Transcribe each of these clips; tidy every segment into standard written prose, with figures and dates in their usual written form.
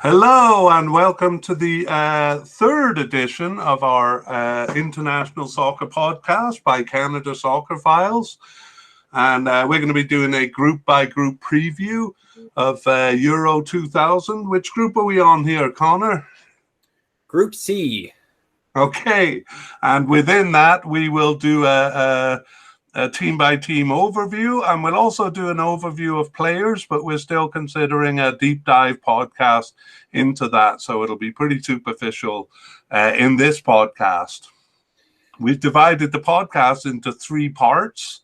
Hello and welcome to the third edition of our International Soccer Podcast by Canada Soccer Files. And we're going to be doing a group-by-group preview of Euro 2000. Which group are we on here, Connor? Group C. Okay. And within that, we will do a team-by-team overview, and we'll also do an overview of players, but we're still considering a deep dive podcast into that, so it'll be pretty superficial in this podcast. We've divided the podcast into three parts.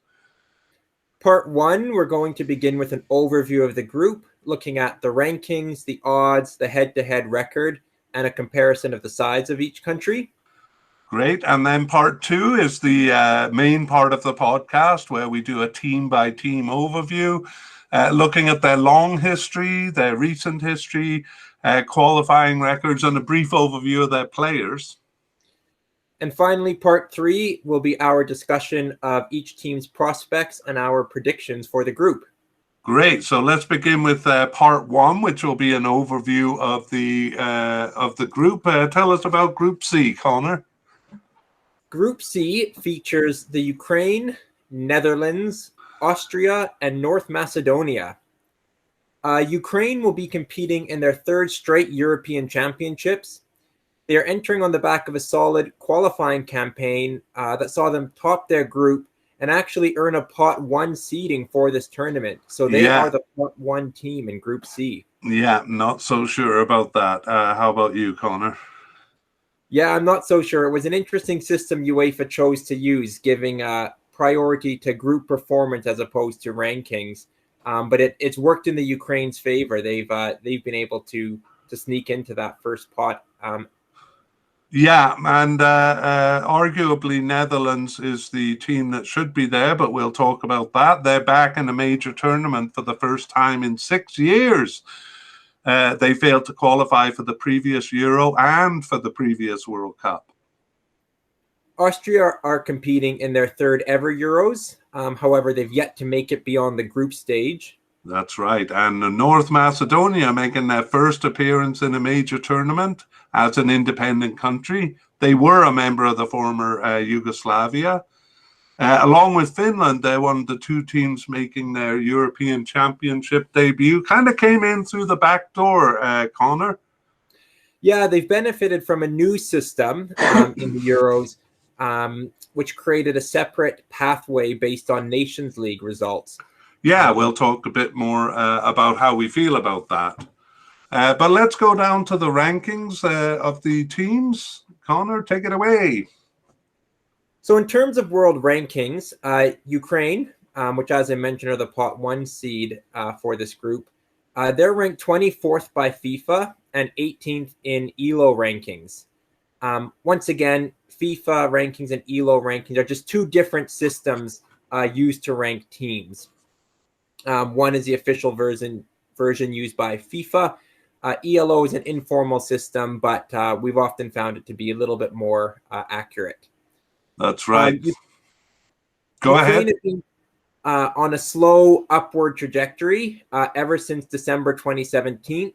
Part one, we're going to begin with an overview of the group, looking at the rankings, the odds, the head-to-head record, and a comparison of the sides of each country. Great. And then part two is the main part of the podcast where we do a team-by-team overview, looking at their long history, their recent history, qualifying records, and a brief overview of their players. And finally, part three will be our discussion of each team's prospects and our predictions for the group. Great. So let's begin with part one, which will be an overview of the group. Tell us about Group C, Connor. Group C features the Ukraine, Netherlands, Austria, and North Macedonia. Ukraine will be competing in their third straight European Championships. They are entering on the back of a solid qualifying campaign that saw them top their group and actually earn a pot one seeding for this tournament. So they are the pot one team in Group C. Yeah, not so sure about that. How about you, Connor? Yeah, I'm not so sure. It was an interesting system UEFA chose to use, giving priority to group performance as opposed to rankings. But it's worked in the Ukraine's favor. They've been able to sneak into that first pot. Yeah, and arguably Netherlands is the team that should be there, but we'll talk about that. They're back in a major tournament for the first time in 6 years. They failed to qualify for the previous Euro and for the previous World Cup. Austria are competing in their third ever Euros. However, they've yet to make it beyond the group stage. That's right. And North Macedonia making their first appearance in a major tournament as an independent country. They were a member of the former Yugoslavia. Along with Finland, they're one of the two teams making their European Championship debut. Kind of came in through the back door, Connor. Yeah, they've benefited from a new system in the Euros, which created a separate pathway based on Nations League results. Yeah, we'll talk a bit more about how we feel about that. But let's go down to the rankings of the teams. Connor, take it away. So in terms of world rankings, Ukraine, which as I mentioned are the pot one seed for this group, they're ranked 24th by FIFA and 18th in ELO rankings. Once again, FIFA rankings and ELO rankings are just two different systems used to rank teams. One is the official version used by FIFA. ELO is an informal system, but we've often found it to be a little bit more accurate. That's right. Go Ukraine ahead. Has been, on a slow upward trajectory ever since December 2017,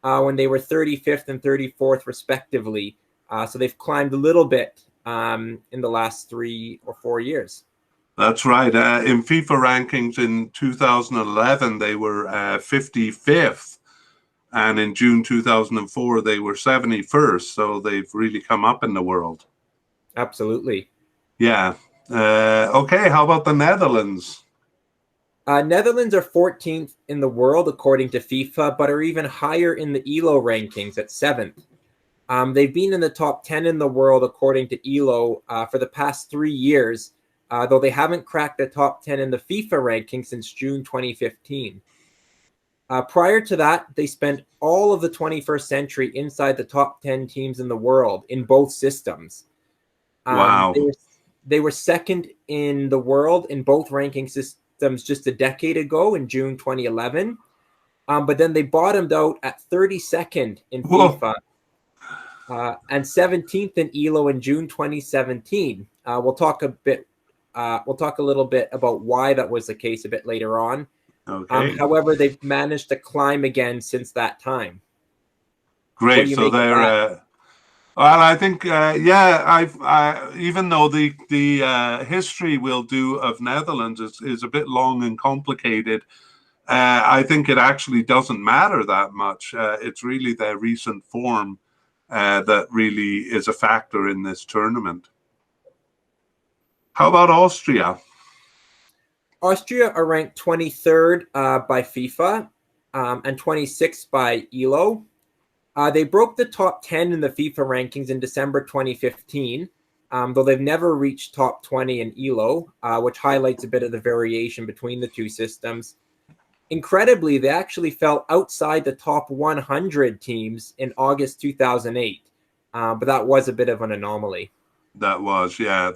when they were 35th and 34th respectively. So they've climbed a little bit in the last 3 or 4 years. That's right. In FIFA rankings in 2011, they were 55th. And in June 2004, they were 71st. So they've really come up in the world. Absolutely. Yeah. Okay, how about the Netherlands? Netherlands are 14th in the world, according to FIFA, but are even higher in the ELO rankings at 7th. They've been in the top 10 in the world, according to ELO, for the past 3 years, though they haven't cracked the top 10 in the FIFA ranking since June 2015. Prior to that, they spent all of the 21st century inside the top 10 teams in the world in both systems. Wow. They were second in the world in both ranking systems just a decade ago in June 2011. But then they bottomed out at 32nd in FIFA and 17th in ELO in June 2017. We'll talk a little bit about why that was the case a bit later on. Okay. However, they've managed to climb again since that time. What do Great. you So make of they're that? well, I think even though the history we'll do of Netherlands is a bit long and complicated, I think it actually doesn't matter that much. It's really their recent form that really is a factor in this tournament. How about Austria? Austria are ranked 23rd by FIFA and 26th by ELO. They broke the top 10 in the FIFA rankings in December 2015, though they've never reached top 20 in ELO, which highlights a bit of the variation between the two systems. Incredibly, they actually fell outside the top 100 teams in August 2008, but that was a bit of an anomaly. That was, yeah.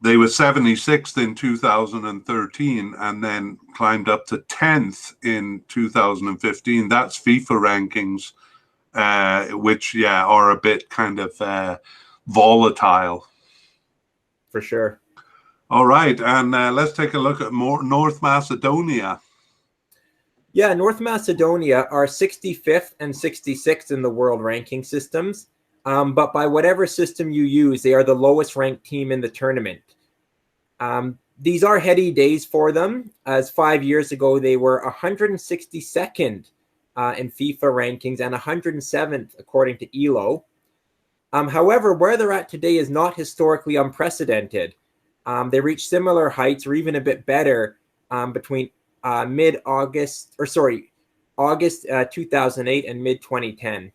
They were 76th in 2013 and then climbed up to 10th in 2015. That's FIFA rankings, which, yeah, are a bit kind of volatile. For sure. All right, and let's take a look at North Macedonia. Yeah, North Macedonia are 65th and 66th in the world ranking systems. But by whatever system you use, they are the lowest ranked team in the tournament. These are heady days for them, as 5 years ago they were 162nd in FIFA rankings and 107th according to ELO. However, where they're at today is not historically unprecedented. They reached similar heights or even a bit better between August 2008 and mid 2010.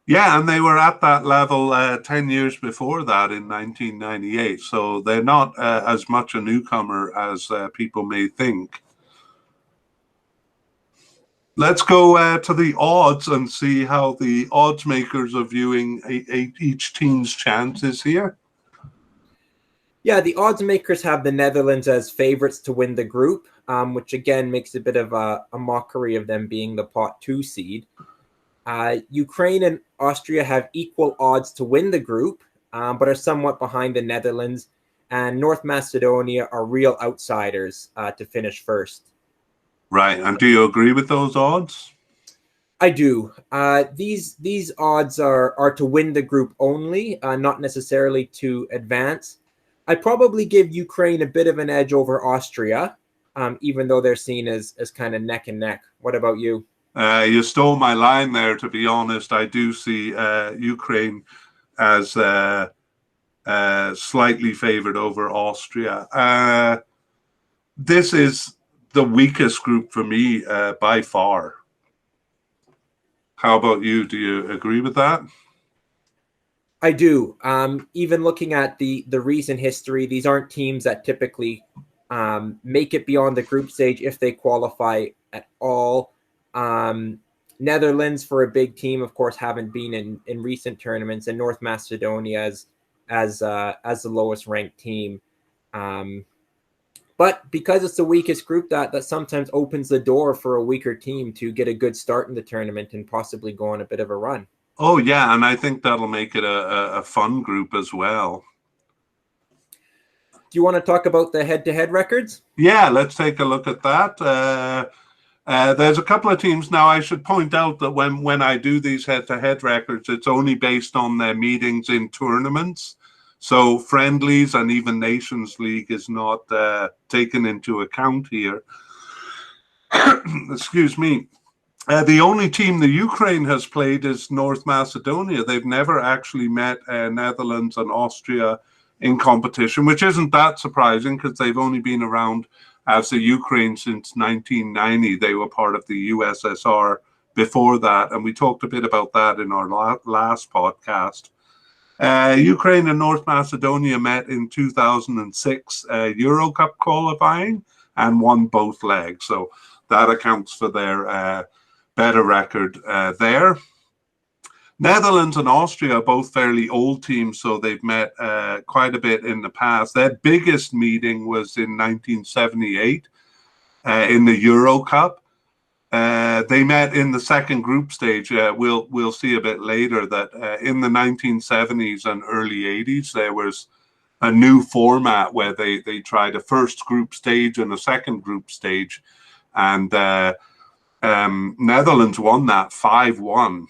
Yeah, and they were at that level 10 years before that in 1998. So they're not as much a newcomer as people may think. Let's go to the odds and see how the odds makers are viewing each team's chances here. Yeah, the odds makers have the Netherlands as favorites to win the group, which again makes a bit of a mockery of them being the pot 2 seed. Ukraine and Austria have equal odds to win the group, but are somewhat behind the Netherlands, and North Macedonia are real outsiders to finish first. Right, and do you agree with those odds? I do. These odds are to win the group only, not necessarily to advance. I probably give Ukraine a bit of an edge over Austria, even though they're seen as kind of neck and neck. What about you? You stole my line there, to be honest. I do see Ukraine as slightly favored over Austria. This is the weakest group for me by far. How about you? Do you agree with that? I do. Even looking at the recent history, these aren't teams that typically make it beyond the group stage if they qualify at all. Netherlands, for a big team, of course, haven't been in recent tournaments, and North Macedonia as the lowest ranked team. But because it's the weakest group, that sometimes opens the door for a weaker team to get a good start in the tournament and possibly go on a bit of a run. Oh, yeah, and I think that'll make it a fun group as well. Do you want to talk about the head-to-head records? Yeah, let's take a look at that. There's a couple of teams. Now, I should point out that when I do these head-to-head records, it's only based on their meetings in tournaments. So friendlies and even Nations League is not taken into account here. Excuse me. The only team the Ukraine has played is North Macedonia. They've never actually met Netherlands and Austria in competition, which isn't that surprising because they've only been around as the Ukraine since 1990. They were part of the USSR before that, and we talked a bit about that in our last podcast. Ukraine and North Macedonia met in 2006 Euro Cup qualifying and won both legs. So that accounts for their better record there. Netherlands and Austria are both fairly old teams, so they've met quite a bit in the past. Their biggest meeting was in 1978 in the Euro Cup. They met in the second group stage. We'll see a bit later that in the 1970s and early 80s, there was a new format where they tried a first group stage and a second group stage. And Netherlands won that 5-1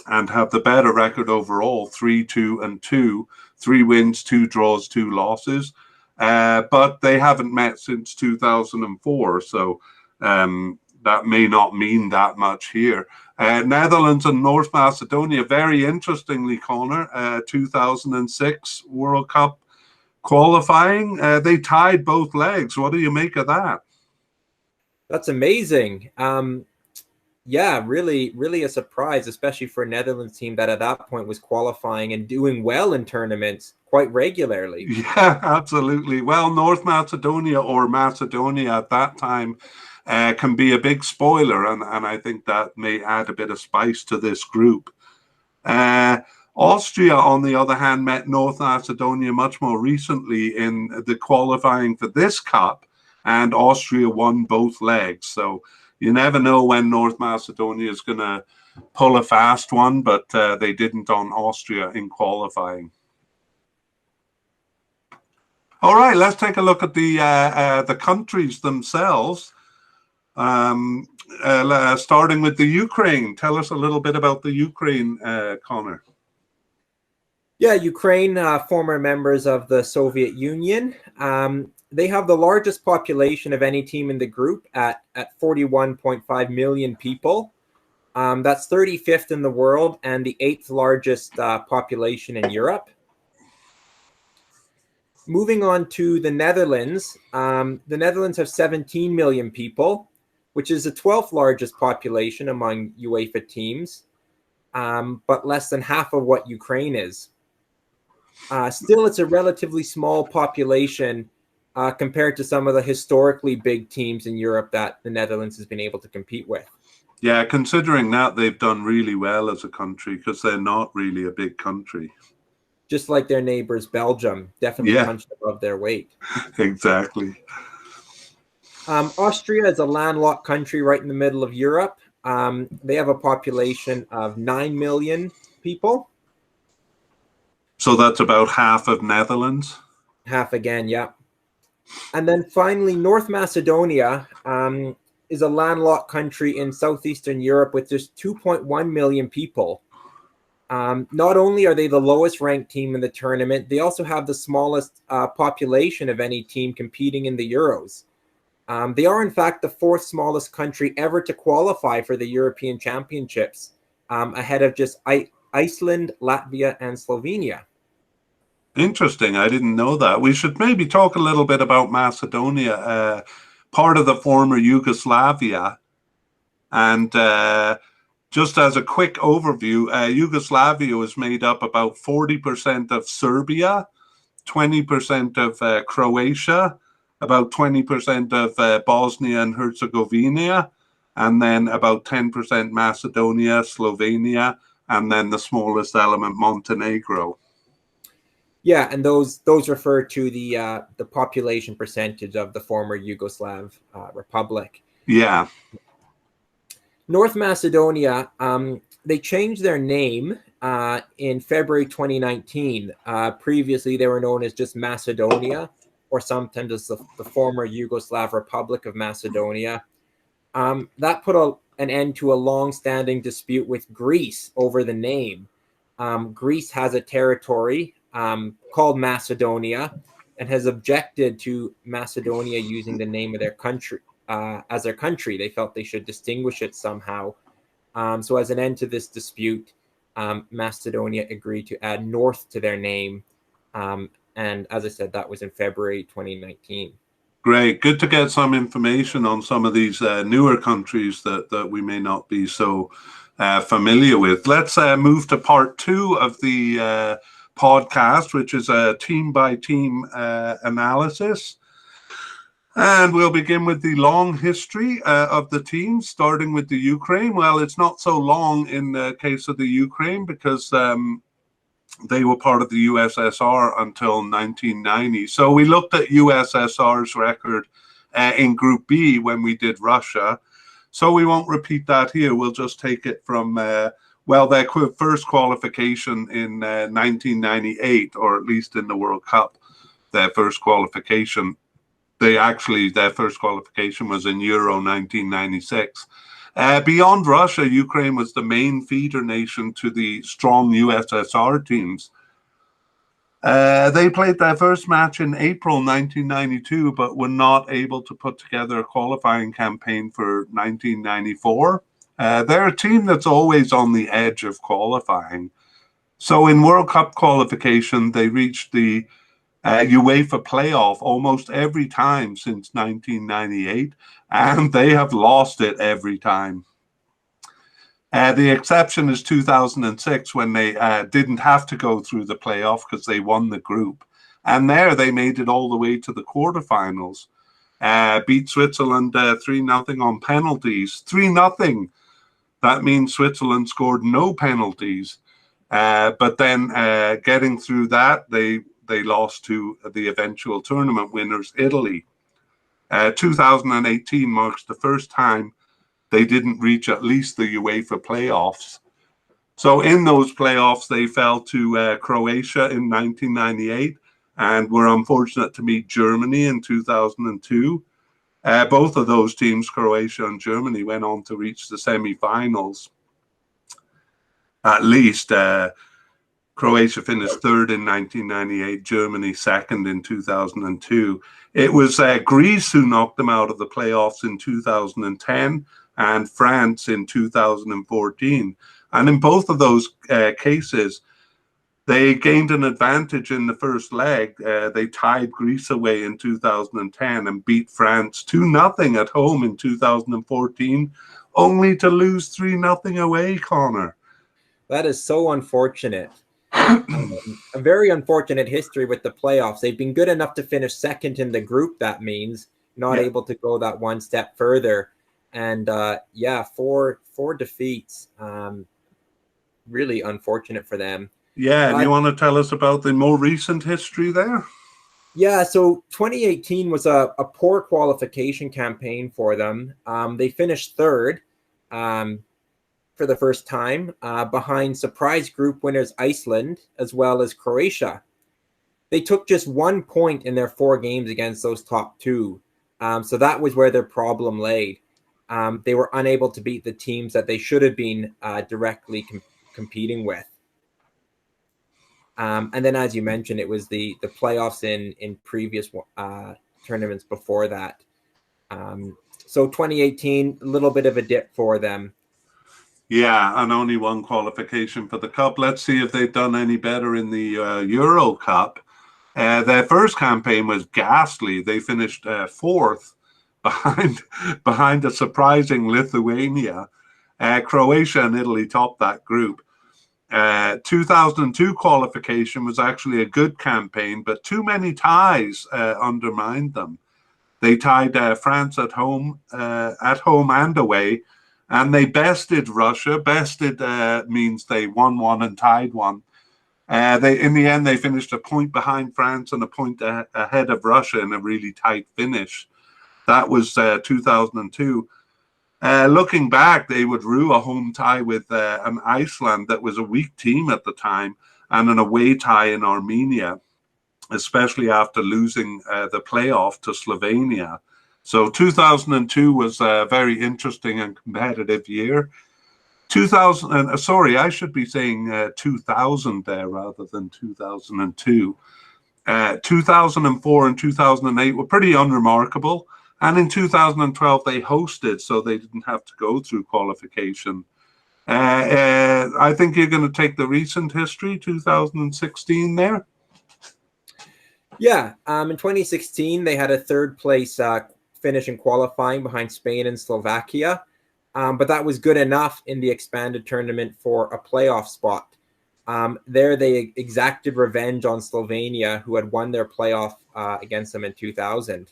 and have the better record overall, 3-2-2, 3 wins, 2 draws, 2 losses. But they haven't met since 2004, so that may not mean that much here. Netherlands and North Macedonia, very interestingly, Connor, 2006 World Cup qualifying, they tied both legs. What do you make of that? That's amazing. Yeah, really a surprise, especially for a Netherlands team that at that point was qualifying and doing well in tournaments quite regularly. Yeah, absolutely. Well, North Macedonia, or Macedonia at that time, can be a big spoiler, and I think that may add a bit of spice to this group. Austria, on the other hand, met North Macedonia much more recently in the qualifying for this cup, and Austria won both legs. So you never know when North Macedonia is going to pull a fast one, but they didn't on Austria in qualifying. All right, let's take a look at the countries themselves. Starting with the Ukraine. Tell us a little bit about the Ukraine, Connor. Yeah, Ukraine, former members of the Soviet Union. They have the largest population of any team in the group at 41.5 million people. That's 35th in the world and the 8th largest population in Europe. Moving on to the Netherlands. The Netherlands have 17 million people, which is the 12th largest population among UEFA teams, but less than half of what Ukraine is. Still, it's a relatively small population compared to some of the historically big teams in Europe that the Netherlands has been able to compete with. Yeah, considering that, they've done really well as a country because they're not really a big country. Just like their neighbors, Belgium, definitely punched above their weight. Exactly. Austria is a landlocked country right in the middle of Europe. They have a population of 9 million people. So that's about half of Netherlands? Half again, yeah. And then finally, North Macedonia is a landlocked country in southeastern Europe with just 2.1 million people. Not only are they the lowest ranked team in the tournament, they also have the smallest population of any team competing in the Euros. They are, in fact, the 4th smallest country ever to qualify for the European Championships, ahead of just Iceland, Latvia, and Slovenia. Interesting. I didn't know that. We should maybe talk a little bit about Macedonia, part of the former Yugoslavia. And just as a quick overview, Yugoslavia was made up about 40% of Serbia, 20% of Croatia, about 20% of Bosnia and Herzegovina, and then about 10% Macedonia, Slovenia, and then the smallest element, Montenegro. Yeah, and those refer to the population percentage of the former Yugoslav republic. Yeah. North Macedonia, they changed their name in February 2019. Previously, they were known as just Macedonia, or sometimes as the former Yugoslav Republic of Macedonia. That put an end to a long-standing dispute with Greece over the name. Greece has a territory called Macedonia and has objected to Macedonia using the name of their country as their country. They felt they should distinguish it somehow. So as an end to this dispute, Macedonia agreed to add North to their name. And as I said, that was in February 2019. Great. Good to get some information on some of these newer countries that we may not be so familiar with. Let's move to part 2 of the podcast, which is a team-by-team analysis. And we'll begin with the long history of the teams, starting with the Ukraine. Well, it's not so long in the case of the Ukraine because they were part of the USSR until 1990. So we looked at USSR's record in Group B when we did Russia. So we won't repeat that here. We'll just take it from, well, their first qualification in 1998, or at least in the World Cup, their first qualification. Their first qualification was in Euro 1996. Beyond Russia, Ukraine was the main feeder nation to the strong USSR teams. They played their first match in April 1992, but were not able to put together a qualifying campaign for 1994. They're a team that's always on the edge of qualifying. So in World Cup qualification, they reached the UEFA playoff almost every time since 1998, and they have lost it every time. The exception is 2006 when they didn't have to go through the playoff because they won the group. And there they made it all the way to the quarterfinals. Beat Switzerland 3-0 on penalties. 3-0. That means Switzerland scored no penalties. But then getting through that, they lost to the eventual tournament winners, Italy. 2018 marks the first time they didn't reach at least the UEFA playoffs. So in those playoffs, they fell to Croatia in 1998 and were unfortunate to meet Germany in 2002. Both of those teams, Croatia and Germany, went on to reach the semi-finals. At least Croatia finished third in 1998, Germany second in 2002. It was Greece who knocked them out of the playoffs in 2010 and France in 2014. And in both of those cases, they gained an advantage in the first leg. They tied Greece away in 2010 and beat France 2-0 at home in 2014, only to lose 3-0 away, Connor. That is so unfortunate. A very unfortunate history with the playoffs. They've been good enough to finish second in the group, that means, not able to go that one step further. And four defeats. Really unfortunate for them. Yeah, and you want to tell us about the more recent history there? Yeah, so 2018 was a poor qualification campaign for them. They finished third for the first time, behind surprise group winners Iceland as well as Croatia. They took just 1 point in their 4 games against those top two. So that was where their problem laid. They were unable to beat the teams that they should have been directly competing with. And then, as you mentioned, it was the playoffs in previous tournaments before that. So 2018, a little bit of a dip for them. Yeah, and only one qualification for the Cup. Let's see if they've done any better in the Euro Cup. Their first campaign was ghastly. They finished fourth behind a surprising Lithuania. Croatia and Italy topped that group. 2002 qualification was actually a good campaign, but too many ties undermined them. They tied France at home and away, and they bested Russia. Bested means they won one and tied one. In the end, they finished a point behind France and a point ahead of Russia in a really tight finish. That was 2002. Looking back, they would rue a home tie with an Iceland that was a weak team at the time and an away tie in Armenia, especially after losing the playoff to Slovenia. So 2002 was a very interesting and competitive year. 2000 there rather than 2002. 2004 and 2008 were pretty unremarkable. And in 2012, they hosted, so they didn't have to go through qualification. I think you're going to take the recent history, 2016 there. Yeah, in 2016, they had a third place finish in qualifying behind Spain and Slovakia. But that was good enough in the expanded tournament for a playoff spot. There, they exacted revenge on Slovenia, who had won their playoff against them in 2000.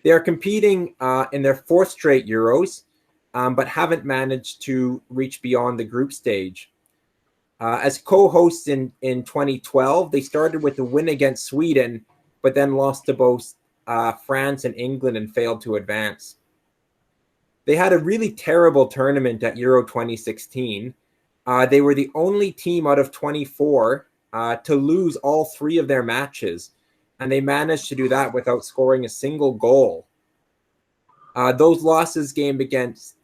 They are competing in their 4th straight Euros, but haven't managed to reach beyond the group stage. As co-hosts in 2012, they started with a win against Sweden, but then lost to both France and England and failed to advance. They had a really terrible tournament at Euro 2016. They were the only team out of 24 to lose all 3 of their matches, and they managed to do that without scoring a single goal. Those losses came against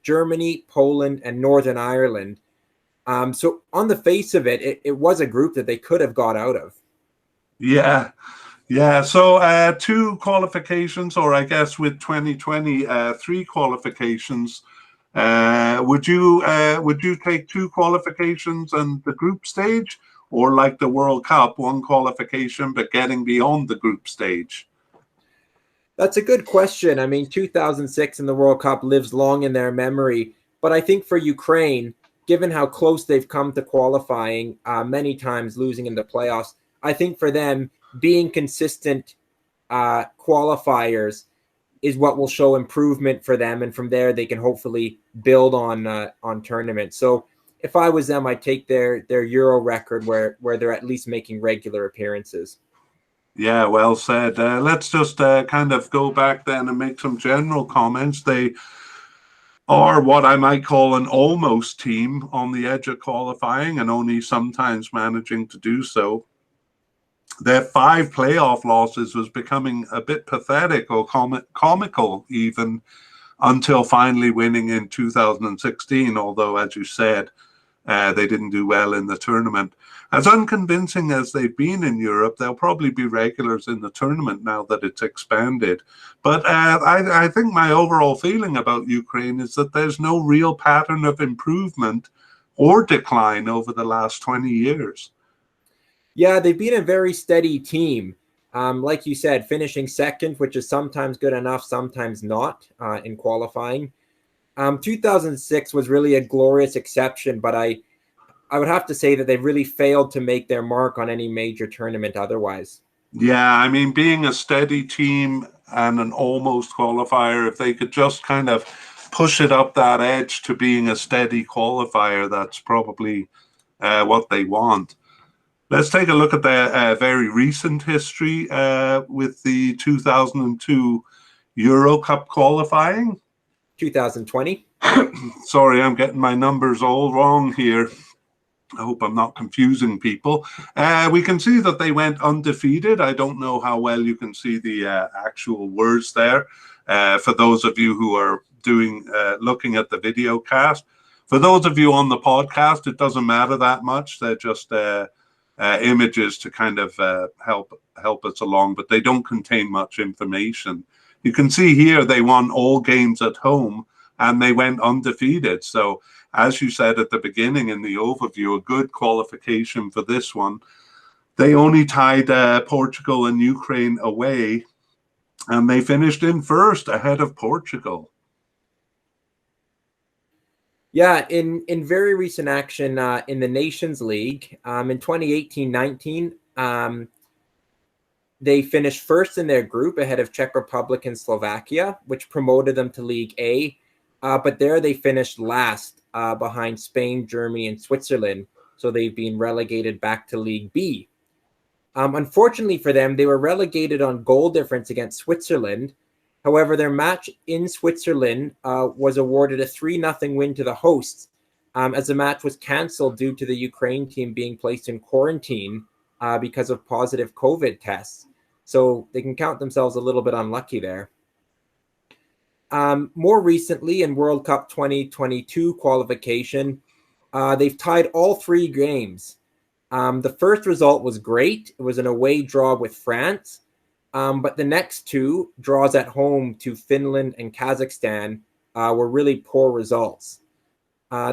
Germany, Poland, and Northern Ireland. So on the face of it, it was a group that they could have got out of. Yeah. Yeah, so 2 qualifications, or I guess with 2020, 3 qualifications. Would you take 2 qualifications and the group stage, or like the World Cup, 1 qualification but getting beyond the group stage? That's a good question. I mean, 2006 and the World Cup lives long in their memory, but I think for Ukraine, given how close they've come to qualifying, many times losing in the playoffs, I think for them, being consistent qualifiers is what will show improvement for them, and from there they can hopefully build on tournaments. So if I was them, I'd take their Euro record where they're at least making regular appearances. Yeah, well said. Let's just kind of go back then and make some general comments. They are what I might call an almost team on the edge of qualifying and only sometimes managing to do so. Their 5 playoff losses was becoming a bit pathetic or comical even, until finally winning in 2016, although, as you said, they didn't do well in the tournament. As unconvincing as they've been in Europe, they'll probably be regulars in the tournament now that it's expanded. But I think my overall feeling about Ukraine is that there's no real pattern of improvement or decline over the last 20 years. Yeah, they've been a very steady team. Like you said, finishing second, which is sometimes good enough, sometimes not in qualifying. 2006 was really a glorious exception, but I would have to say that they really failed to make their mark on any major tournament otherwise. Yeah, I mean, being a steady team and an almost qualifier, if they could just kind of push it up that edge to being a steady qualifier, that's probably what they want. Let's take a look at their very recent history with the 2002 Euro Cup qualifying. 2020. Sorry, I'm getting my numbers all wrong here. I hope I'm not confusing people. We can see that they went undefeated. I don't know how well you can see the actual words there. For those of you who are looking at the video cast. For those of you on the podcast, it doesn't matter that much. They're just images to kind of help us along, but they don't contain much information. You can see here they won all games at home and they went undefeated. So as you said at the beginning in the overview, a good qualification for this one. They only tied Portugal and Ukraine away, and they finished in first ahead of Portugal. Yeah, in very recent action in the Nations League, in 2018-19, they finished first in their group ahead of Czech Republic and Slovakia, which promoted them to League A. But there they finished last behind Spain, Germany, and Switzerland. So they've been relegated back to League B. Unfortunately for them, they were relegated on goal difference against Switzerland. However, their match in Switzerland was awarded a 3-0 win to the hosts, as the match was cancelled due to the Ukraine team being placed in quarantine because of positive COVID tests. So they can count themselves a little bit unlucky there. More recently, in World Cup 2022 qualification, they've tied all 3 games. The first result was great. It was an away draw with France. But the next 2 draws at home to Finland and Kazakhstan were really poor results.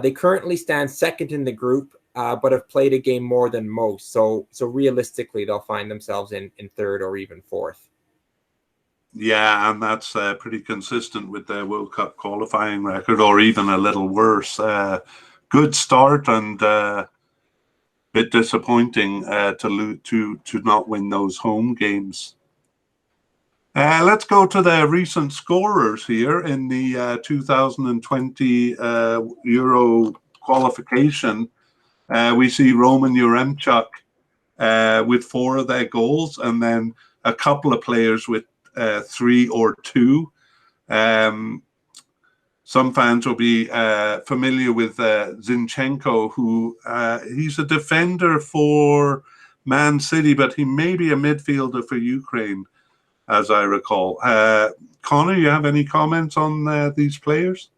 They currently stand second in the group, but have played a game more than most. So realistically, they'll find themselves in third or even fourth. Yeah, and that's pretty consistent with their World Cup qualifying record, or even a little worse. Good start and bit disappointing to not win those home games. Let's go to the recent scorers here in the 2020 Euro qualification. We see Roman Yaremchuk with 4 of their goals, and then a couple of players with 3 or 2. Some fans will be familiar with Zinchenko, who he's a defender for Man City, but he may be a midfielder for Ukraine, as I recall. Connor, you have any comments on these players?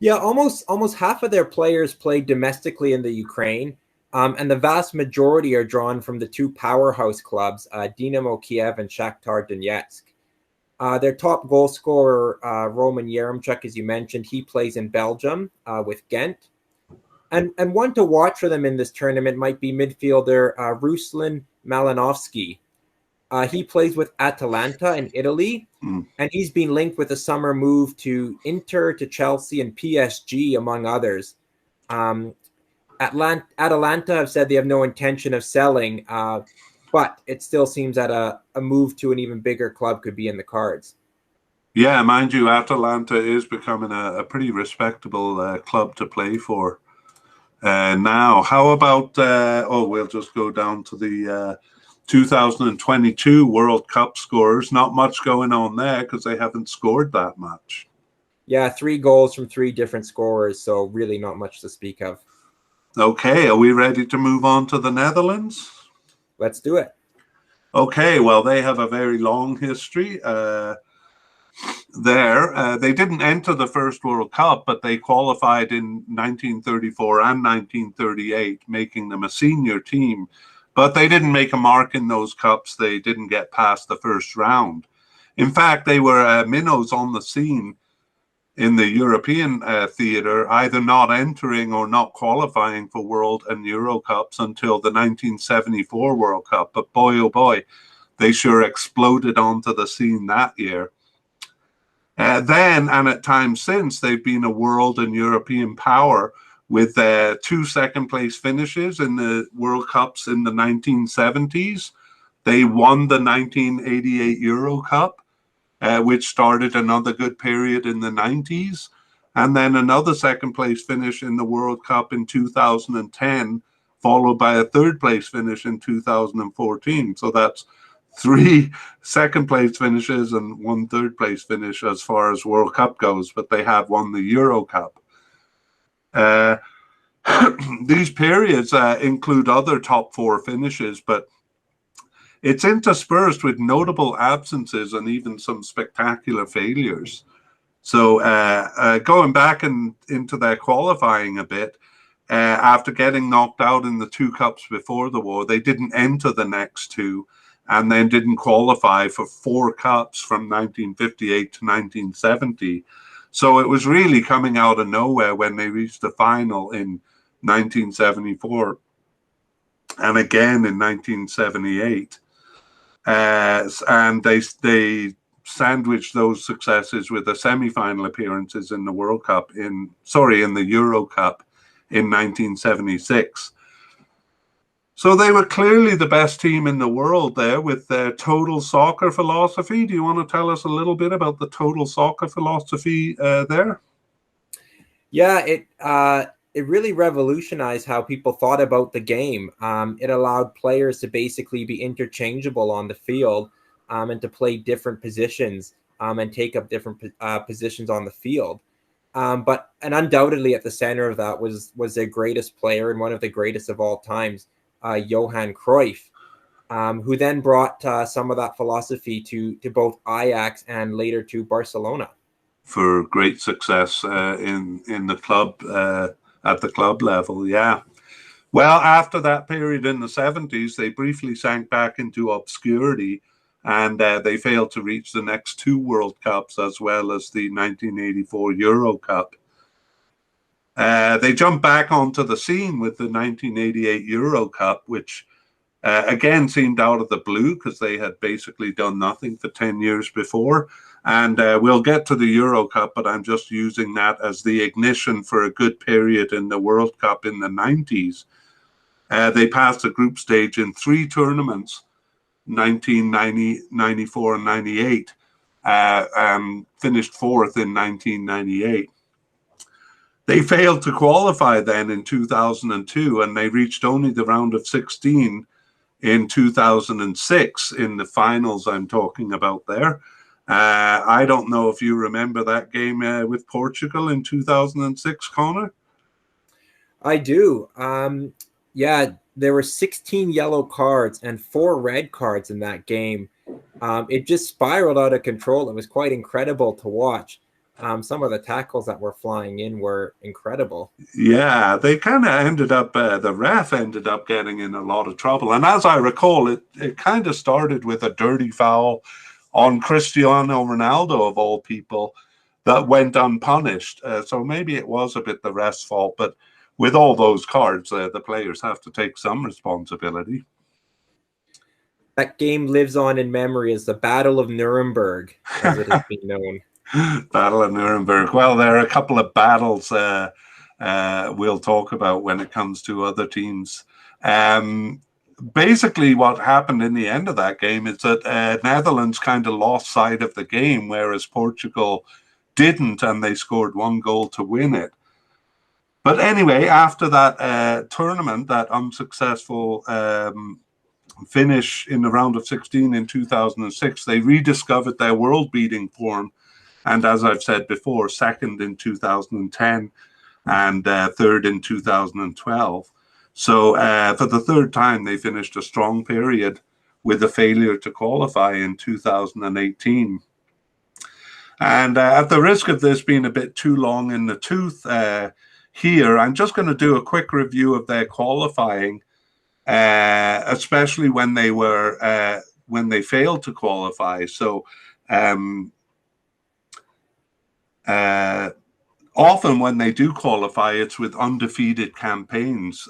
Yeah, almost half of their players play domestically in the Ukraine, and the vast majority are drawn from the two powerhouse clubs, Dynamo Kiev and Shakhtar Donetsk. Their top goal scorer, Roman Yaremchuk, as you mentioned, he plays in Belgium with Ghent. And one to watch for them in this tournament might be midfielder Ruslan Malinovsky. He plays with Atalanta in Italy, and he's been linked with a summer move to Inter, to Chelsea, and PSG, among others. Atalanta have said they have no intention of selling, but it still seems that a move to an even bigger club could be in the cards. Yeah, mind you, Atalanta is becoming a pretty respectable club to play for. Now, how about, we'll just go down to the 2022 World Cup scores. Not much going on there because they haven't scored that much. Yeah, 3 goals from 3 different scorers, so really not much to speak of. Okay, are we ready to move on to the Netherlands? Let's do it. Okay, well, they have a very long history. They didn't enter the first World Cup, but they qualified in 1934 and 1938, making them a senior team. But they didn't make a mark in those cups. They didn't get past the first round. In fact, they were minnows on the scene in the European theatre, either not entering or not qualifying for World and Euro Cups until the 1974 World Cup. But boy, oh boy, they sure exploded onto the scene that year. Then, and at times since, they've been a world and European power with 2 second-place finishes in the World Cups in the 1970s. They won the 1988 Euro Cup, which started another good period in the 90s. And then another second-place finish in the World Cup in 2010, followed by a third-place finish in 2014. So that's 3 second-place finishes and 1 third-place finish as far as World Cup goes, but they have won the Euro Cup. These periods include other top 4 finishes, but it's interspersed with notable absences and even some spectacular failures. So going back into their qualifying a bit, after getting knocked out in the 2 cups before the war, they didn't enter the next 2, and then didn't qualify for 4 cups from 1958 to 1970. So it was really coming out of nowhere when they reached the final in 1974 and again in 1978. And they sandwiched those successes with the semi-final appearances in the in the Euro Cup in 1976. So they were clearly the best team in the world there with their total soccer philosophy. Do you want to tell us a little bit about the total soccer philosophy there? Yeah, it really revolutionized how people thought about the game. It allowed players to basically be interchangeable on the field and to play different positions and take up different positions on the field. But undoubtedly at the center of that was their greatest player and one of the greatest of all times, Johan Cruyff, who then brought some of that philosophy to both Ajax and later to Barcelona. For great success in the club, at the club level, yeah. Well, after that period in the 70s, they briefly sank back into obscurity, and they failed to reach the next 2 World Cups as well as the 1984 Euro Cup. They jumped back onto the scene with the 1988 Euro Cup, which again seemed out of the blue because they had basically done nothing for 10 years before. And we'll get to the Euro Cup, but I'm just using that as the ignition for a good period in the World Cup in the 90s. They passed the group stage in 3 tournaments, 1990, 94, and 98, and finished 4th in 1998. They failed to qualify then in 2002, and they reached only the round of 16 in 2006 in the finals I'm talking about there. I don't know if you remember that game with Portugal in 2006, Connor? I do. Yeah, there were 16 yellow cards and 4 red cards in that game. It just spiraled out of control. It was quite incredible to watch. Some of the tackles that were flying in were incredible. Yeah, they kind of ended up, the ref ended up getting in a lot of trouble. And as I recall, it kind of started with a dirty foul on Cristiano Ronaldo, of all people, that went unpunished. So maybe it was a bit the ref's fault. But with all those cards, the players have to take some responsibility. That game lives on in memory as the Battle of Nuremberg, as it has been known. Battle of Nuremberg. Well, there are a couple of battles we'll talk about when it comes to other teams. Basically, what happened in the end of that game is that Netherlands kind of lost sight of the game, whereas Portugal didn't, and they scored 1 goal to win it. But anyway, after that tournament, that unsuccessful finish in the round of 16 in 2006, they rediscovered their world-beating form. And as I've said before, second in 2010 and third in 2012. So for the third time, they finished a strong period with a failure to qualify in 2018. And at the risk of this being a bit too long in the tooth here, I'm just going to do a quick review of their qualifying, especially when they failed to qualify. So often when they do qualify, it's with undefeated campaigns,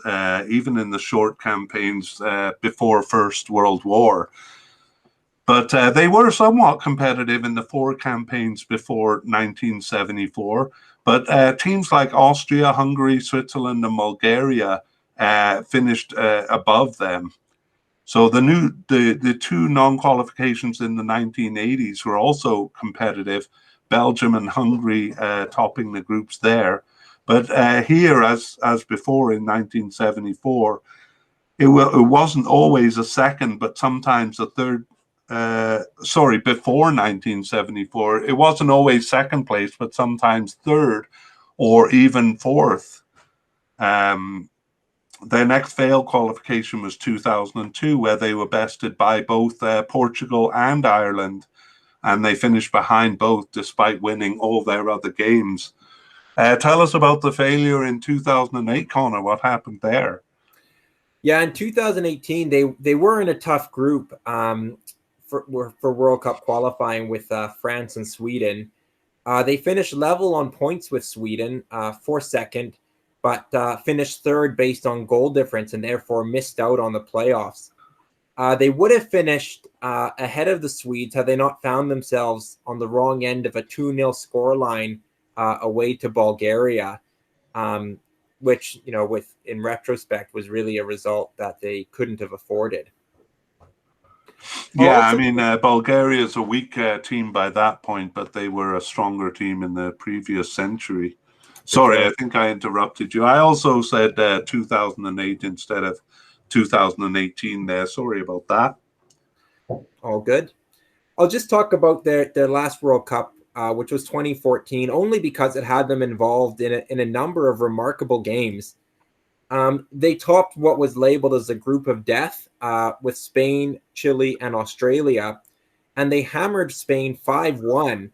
even in the short campaigns before First World War. But they were somewhat competitive in the 4 campaigns before 1974. But teams like Austria, Hungary, Switzerland, and Bulgaria finished above them. So the 2 non-qualifications in the 1980s were also competitive. Belgium and Hungary topping the groups there. But here, as before in 1974, it wasn't always a second, but sometimes a third. Before 1974, it wasn't always second place, but sometimes third or even fourth. Their next failed qualification was 2002, where they were bested by both Portugal and Ireland, and they finished behind both despite winning all their other games. Tell us about the failure in 2008, Connor. What happened there? Yeah, in 2018, they were in a tough group for World Cup qualifying with France and Sweden. They finished level on points with Sweden for second, but finished third based on goal difference and therefore missed out on the playoffs. They would have finished ahead of the Swedes had they not found themselves on the wrong end of a 2-0 scoreline away to Bulgaria, which, in retrospect, was really a result that they couldn't have afforded. Yeah, Bulgaria is a weak team by that point, but they were a stronger team in the previous century. Sorry, I think I interrupted you. I also said 2008 instead of 2018 there. Sorry about that. All good. I'll just talk about their last World Cup, which was 2014, only because it had them involved in a number of remarkable games. They topped what was labeled as a group of death with Spain, Chile, and Australia, and they hammered Spain 5-1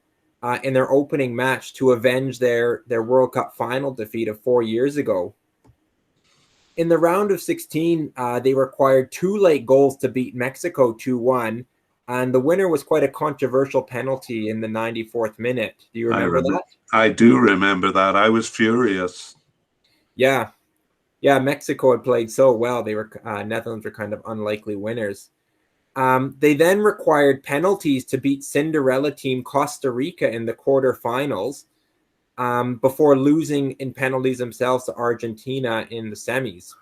in their opening match to avenge their World Cup final defeat of 4 years ago. In the round of 16, they required 2 late goals to beat Mexico 2-1, and the winner was quite a controversial penalty in the 94th minute. Do you remember that? I do remember that. I was furious. Yeah, Mexico had played so well. They were Netherlands were kind of unlikely winners. They then required penalties to beat Cinderella team Costa Rica in the quarterfinals before losing in penalties themselves to Argentina in the semis.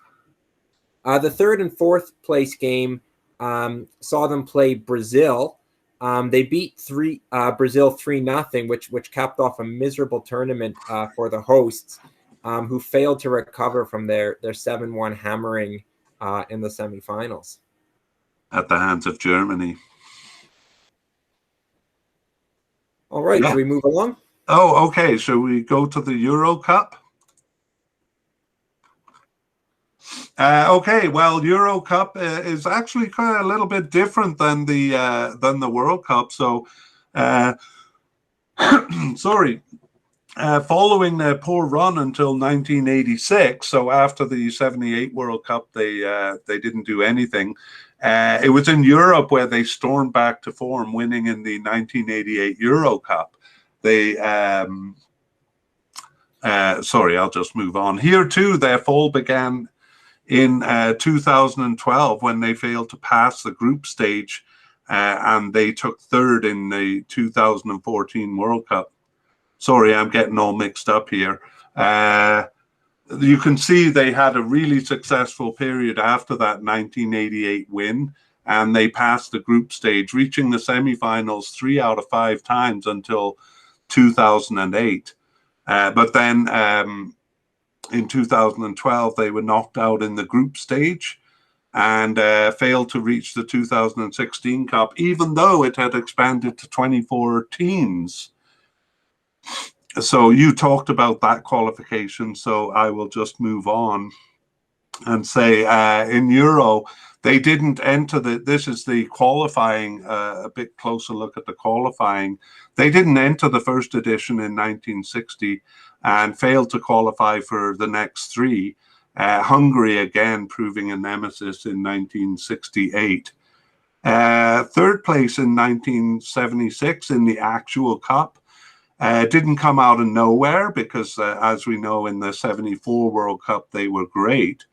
The third and fourth place game saw them play Brazil. They beat Brazil 3-0, which capped off a miserable tournament for the hosts, who failed to recover from their 7-1 hammering in the semifinals. At the hands of Germany. All right, Should we move along? Oh, okay. Shall we go to the Euro Cup? Okay, well, Euro Cup is actually kind of a little bit different than the World Cup. So, sorry. Following their poor run until 1986, so after the 78 World Cup, they didn't do anything. It was in Europe where they stormed back to form, winning in the 1988 Euro Cup. They, sorry, I'll just move on. Here too, their fall began in 2012 when they failed to pass the group stage, and they took third in the 2014 World Cup. Sorry, I'm getting all mixed up here. You can see they had a really successful period after that 1988 win, and they passed the group stage, reaching the semifinals 3 out of 5 times until 2008. But then in 2012, they were knocked out in the group stage and failed to reach the 2016 Cup, even though it had expanded to 24 teams. So you talked about that qualification, so I will just move on and say in Euro, they didn't enter this is the qualifying, a bit closer look at the qualifying. They didn't enter the first edition in 1960 and failed to qualify for the next 3. Hungary again proving a nemesis in 1968. Third place in 1976 in the actual cup. Didn't come out of nowhere because, as we know, in the 74 World Cup, they were great.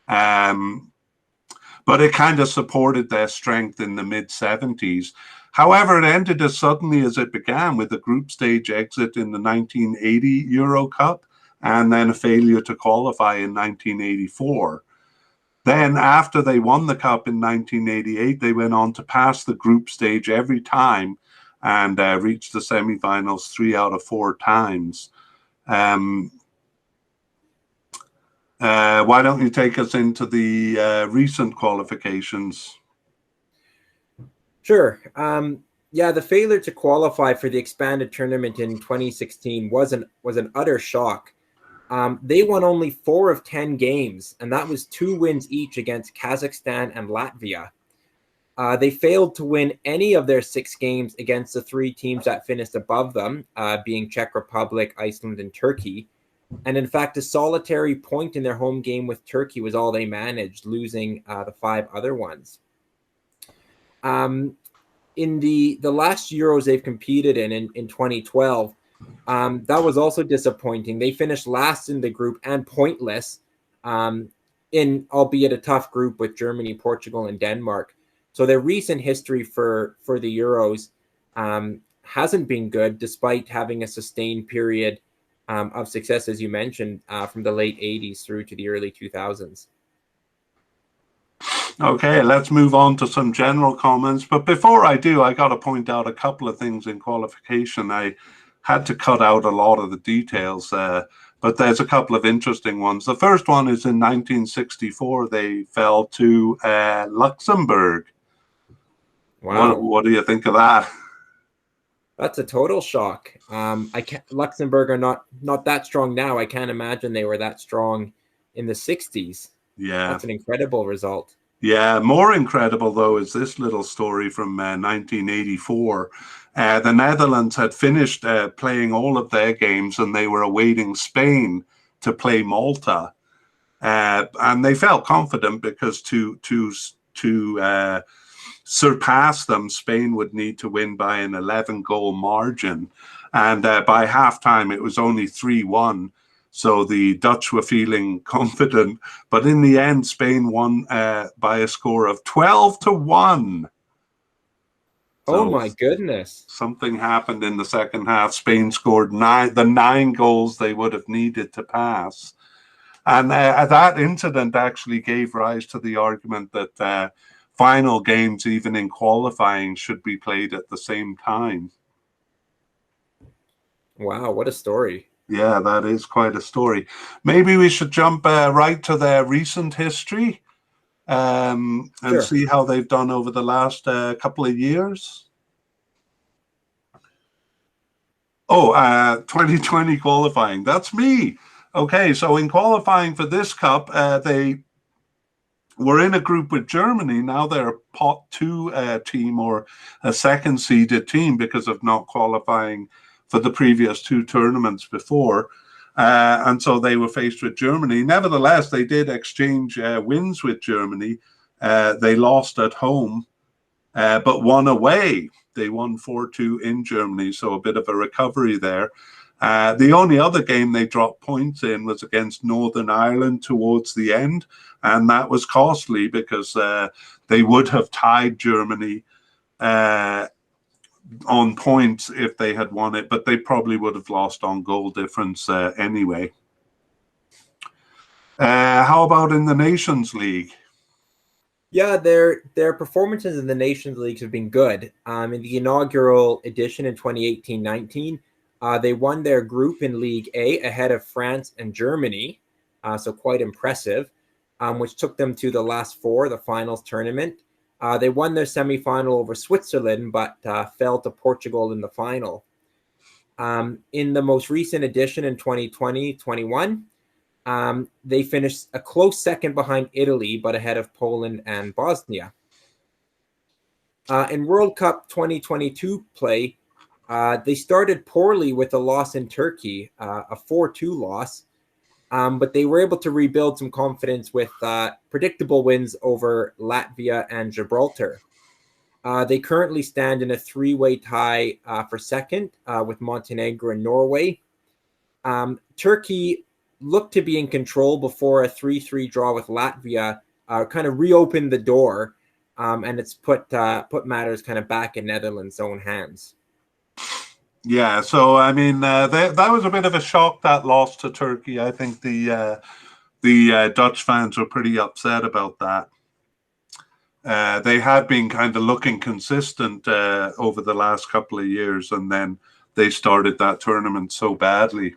But it kind of supported their strength in the mid-70s. However, it ended as suddenly as it began, with a group stage exit in the 1980 Euro Cup and then a failure to qualify in 1984. Then, after they won the Cup in 1988, they went on to pass the group stage every time and reached the semifinals 3 out of 4 times. Why don't you take us into the recent qualifications? Sure. Yeah, the failure to qualify for the expanded tournament in 2016 was an utter shock. They won only 4 of 10 games, and that was 2 wins each against Kazakhstan and Latvia. They failed to win any of their 6 games against the 3 teams that finished above them, being Czech Republic, Iceland, and Turkey. And in fact, a solitary point in their home game with Turkey was all they managed, losing the 5 other ones. In the last Euros they've competed in 2012, that was also disappointing. They finished last in the group and pointless, in albeit a tough group with Germany, Portugal, and Denmark. So their recent history for the Euros hasn't been good, despite having a sustained period of success, as you mentioned, from the late 80s through to the early 2000s. Okay, let's move on to some general comments. But before I do, I got to point out a couple of things in qualification. I had to cut out a lot of the details, but there's a couple of interesting ones. The first one is in 1964, they fell to Luxembourg. Wow. What do you think of that? That's a total shock. Luxembourg are not that strong now. I can't imagine they were that strong in the 60s. Yeah. That's an incredible result. Yeah, more incredible, though, is this little story from 1984. The Netherlands had finished playing all of their games, and they were awaiting Spain to play Malta. And they felt confident because to surpass them, Spain would need to win by an 11-goal margin. And by halftime, it was only 3-1. So the Dutch were feeling confident. But in the end, Spain won by a score of 12-1. Oh, my goodness. Something happened in the second half. Spain scored the 9 goals they would have needed to pass. And that incident actually gave rise to the argument that final games, even in qualifying, should be played at the same time. Wow, what a story. Yeah, that is quite a story. Maybe we should jump right to their recent history and Sure. see how they've done over the last couple of years. 2020 qualifying. That's me. Okay, so in qualifying for this cup, they were in a group with Germany. Now they're a pot 2 team, or a second seeded team, because of not qualifying for the previous two tournaments before. And so they were faced with Germany. Nevertheless, they did exchange wins with Germany. They lost at home, but won away. They won 4-2 in Germany, so a bit of a recovery there. The only other game they dropped points in was against Northern Ireland towards the end, and that was costly because they would have tied Germany on points if they had won it, but they probably would have lost on goal difference anyway. How about in the Nations League? Yeah, their performances in the Nations Leagues have been good. In the inaugural edition in 2018-19, they won their group in League A ahead of France and Germany, so quite impressive, which took them to the last four, the finals tournament. They won their semifinal over Switzerland, but fell to Portugal in the final. In the most recent edition in 2020-21, they finished a close second behind Italy, but ahead of Poland and Bosnia. In World Cup 2022 play, they started poorly with a loss in Turkey, a 4-2 loss, but they were able to rebuild some confidence with predictable wins over Latvia and Gibraltar. They currently stand in a three-way tie for second with Montenegro and Norway. Turkey looked to be in control before a 3-3 draw with Latvia kind of reopened the door, and it's put matters kind of back in Netherlands' own hands. Yeah, so I mean that was a bit of a shock, that loss to Turkey. I think the Dutch fans were pretty upset about that. They had been kind of looking consistent over the last couple of years, and then they started that tournament so badly.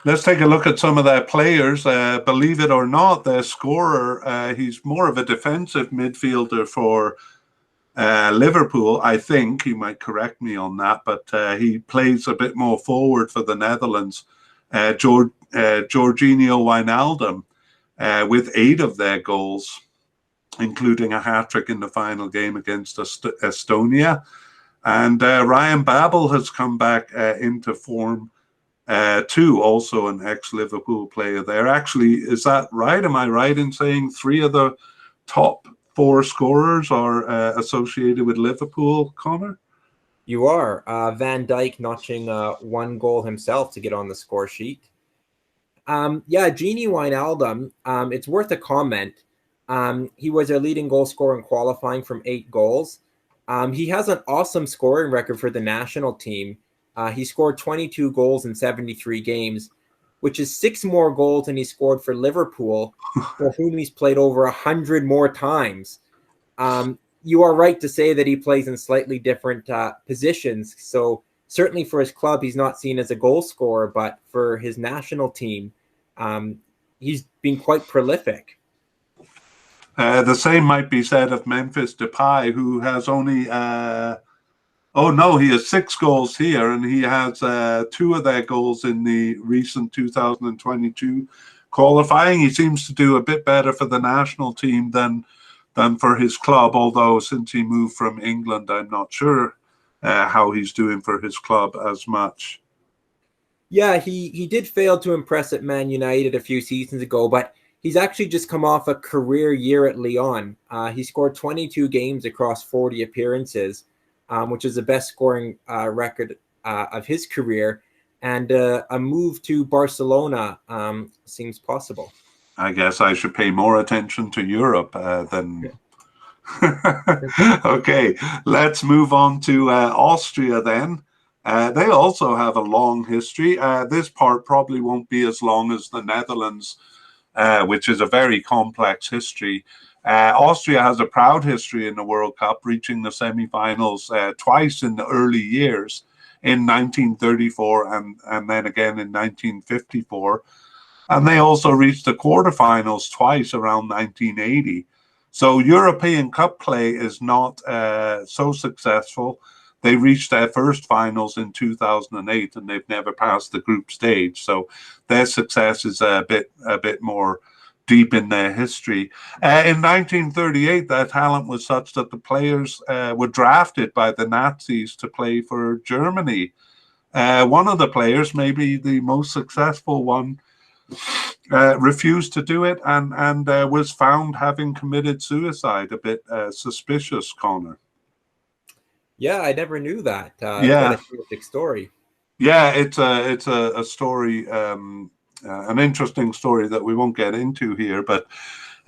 Let's take a look at some of their players. Believe it or not, their scorer, he's more of a defensive midfielder for Liverpool, I think. You might correct me on that, but he plays a bit more forward for the Netherlands. Jorginho Wijnaldum, with 8 of their goals, including a hat-trick in the final game against Estonia. And Ryan Babel has come back into form too, also an ex-Liverpool player there. Actually, is that right? Am I right in saying 3 of the top 4 scorers are associated with Liverpool, Connor? You are. Van Dijk notching 1 goal himself to get on the score sheet. Gini Wijnaldum, it's worth a comment. He was their leading goal scorer in qualifying from 8 goals. He has an awesome scoring record for the national team. He scored 22 goals in 73 games, which is 6 more goals than he scored for Liverpool, for whom he's played over 100 more times. You are right to say that he plays in slightly different positions. So certainly for his club, he's not seen as a goal scorer, but for his national team, he's been quite prolific. The same might be said of Memphis Depay, who has only... he has 6 goals here, and he has 2 of their goals in the recent 2022 qualifying. He seems to do a bit better for the national team than for his club, although since he moved from England, I'm not sure how he's doing for his club as much. Yeah, he did fail to impress at Man United a few seasons ago, but he's actually just come off a career year at Lyon. He scored 22 games across 40 appearances, which is the best scoring record of his career, and a move to Barcelona seems possible. I guess I should pay more attention to Europe than... Okay, let's move on to Austria then. They also have a long history. This part probably won't be as long as the Netherlands, which is a very complex history. Austria has a proud history in the World Cup, reaching the semi-finals twice in the early years, in 1934 and then again in 1954. And they also reached the quarterfinals twice around 1980. So European Cup play is not so successful. They reached their first finals in 2008, and they've never passed the group stage. So their success is a bit more deep in their history. In 1938, their talent was such that the players were drafted by the Nazis to play for Germany. One of the players, maybe the most successful one, refused to do it and was found having committed suicide. A bit suspicious, Connor. Yeah, I never knew that. Quite Yeah. a terrific story. Yeah, it's a story, an interesting story that we won't get into here. But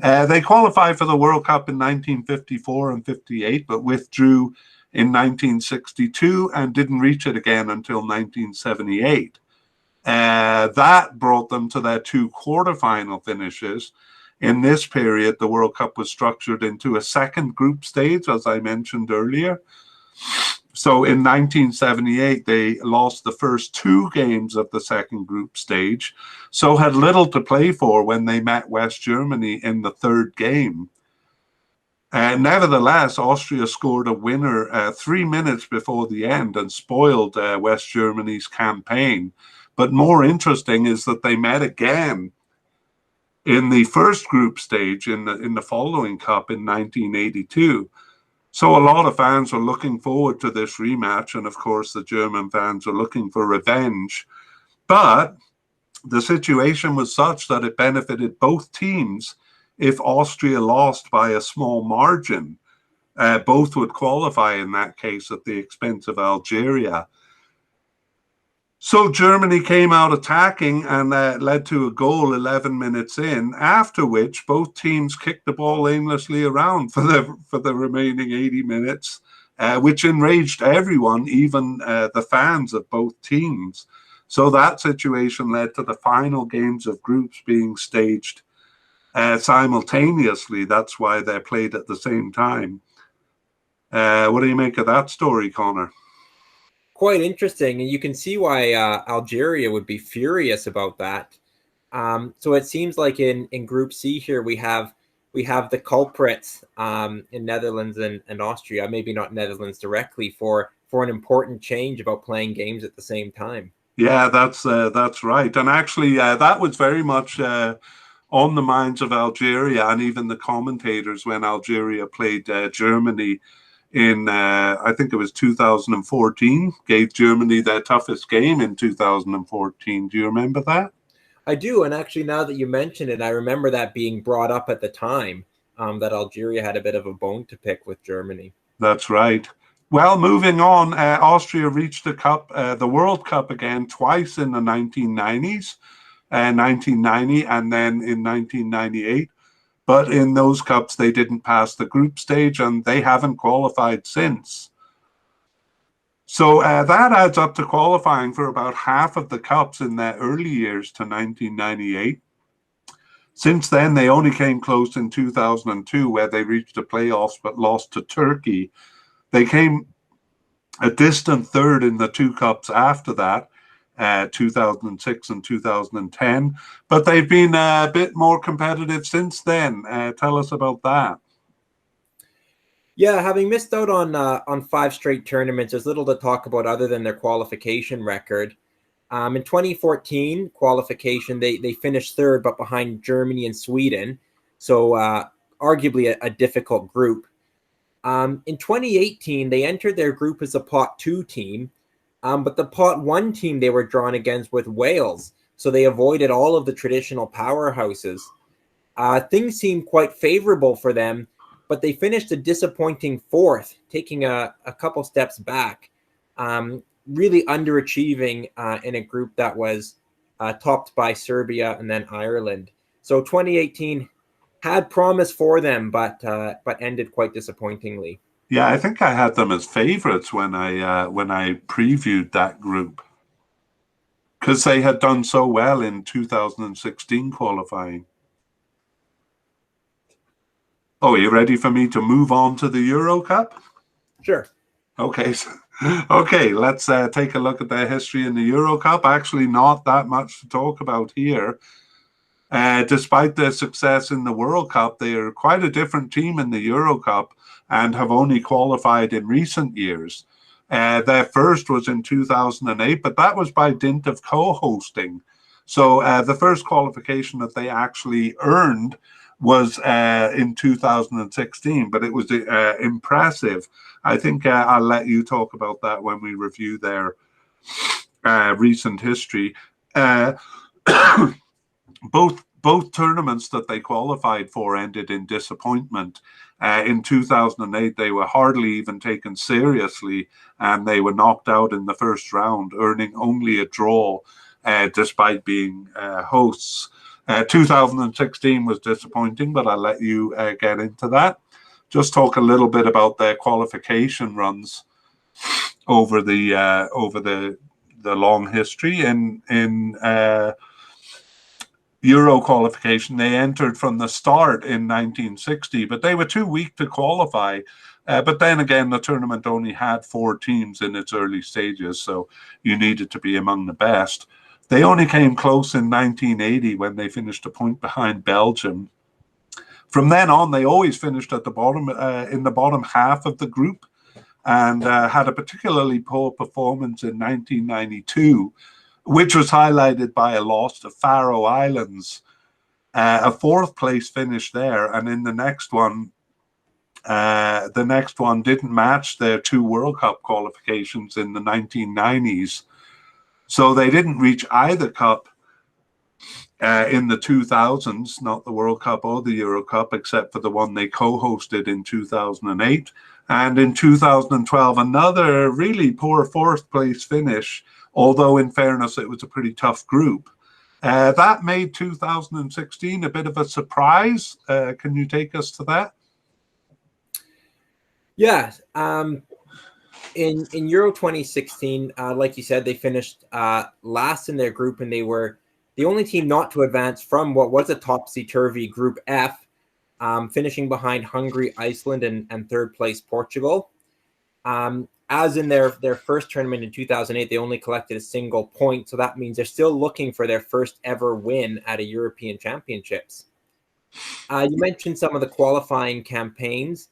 they qualified for the World Cup in 1954 and 58, but withdrew in 1962 and didn't reach it again until 1978. That brought them to their 2 quarterfinal finishes. In this period, the World Cup was structured into a second group stage, as I mentioned earlier. So in 1978, they lost the first 2 games of the second group stage, so had little to play for when they met West Germany in the 3rd game. Nevertheless, Austria scored a winner 3 minutes before the end and spoiled West Germany's campaign. But more interesting is that they met again in the first group stage in the following cup in 1982. So a lot of fans were looking forward to this rematch, and of course the German fans were looking for revenge. But the situation was such that it benefited both teams if Austria lost by a small margin. Both would qualify in that case at the expense of Algeria. So Germany came out attacking and led to a goal 11 minutes in, after which both teams kicked the ball aimlessly around for the remaining 80 minutes, which enraged everyone, even the fans of both teams. So that situation led to the final games of groups being staged simultaneously. That's why they're played at the same time. What do you make of that story, Connor? Quite interesting, and you can see why Algeria would be furious about that. So it seems like in Group C here we have the culprits in Netherlands and Austria, maybe not Netherlands directly, for an important change about playing games at the same time. Yeah, that's right, and actually that was very much on the minds of Algeria and even the commentators when Algeria played Germany in, I think it was 2014, gave Germany their toughest game in 2014. Do you remember that? I do, and actually now that you mention it, I remember that being brought up at the time, that Algeria had a bit of a bone to pick with Germany. That's right. Well, moving on, Austria reached the World Cup again twice in the 1990s, 1990 and then in 1998. But in those cups, they didn't pass the group stage, and they haven't qualified since. So that adds up to qualifying for about half of the cups in their early years to 1998. Since then, they only came close in 2002, where they reached the playoffs but lost to Turkey. They came a distant 3rd in the 2 cups after that, 2006 and 2010, but they've been a bit more competitive since then. Tell us about that. Yeah, having missed out on 5 straight tournaments, there's little to talk about other than their qualification record. In 2014 qualification, they finished 3rd, but behind Germany and Sweden, so arguably a difficult group. In 2018, they entered their group as a pot 2 team, but the pot 1 team they were drawn against with Wales, so they avoided all of the traditional powerhouses. Things seemed quite favorable for them, but they finished a disappointing 4th, taking a couple steps back, really underachieving in a group that was topped by Serbia and then Ireland. So 2018 had promise for them, but ended quite disappointingly. Yeah, I think I had them as favorites when I previewed that group, because they had done so well in 2016 qualifying. Oh, are you ready for me to move on to the Euro Cup? Sure. Okay, okay. Let's take a look at their history in the Euro Cup. Actually, not that much to talk about here. Despite their success in the World Cup, they are quite a different team in the Euro Cup and have only qualified in recent years. Their first was in 2008, but that was by dint of co-hosting. So the first qualification that they actually earned was in 2016, but it was impressive. I think I'll let you talk about that when we review their recent history. Both tournaments that they qualified for ended in disappointment. In 2008, they were hardly even taken seriously, and they were knocked out in the first round, earning only a draw, despite being hosts. 2016 was disappointing, but I'll let you get into that. Just talk a little bit about their qualification runs over the long history. In Euro qualification, they entered from the start in 1960, but they were too weak to qualify. But then again, the tournament only had 4 teams in its early stages, so you needed to be among the best. They only came close in 1980 when they finished a point behind Belgium. From then on, they always finished at the bottom, in the bottom half of the group, and had a particularly poor performance in 1992, which was highlighted by a loss to Faroe Islands, a 4th place finish there, and in the next one didn't match their 2 World Cup qualifications in the 1990s. So they didn't reach either cup in the 2000s, not the World Cup or the Euro Cup, except for the one they co-hosted in 2008. And in 2012, another really poor 4th place finish, although in fairness, it was a pretty tough group. That made 2016 a bit of a surprise. Can you take us to that? Yeah. In Euro 2016, like you said, they finished last in their group, and they were the only team not to advance from what was a topsy-turvy Group F, finishing behind Hungary, Iceland, and 3rd place Portugal. As in their first tournament in 2008, they only collected a single point, so that means they're still looking for their first ever win at a European Championships. You mentioned some of the qualifying campaigns.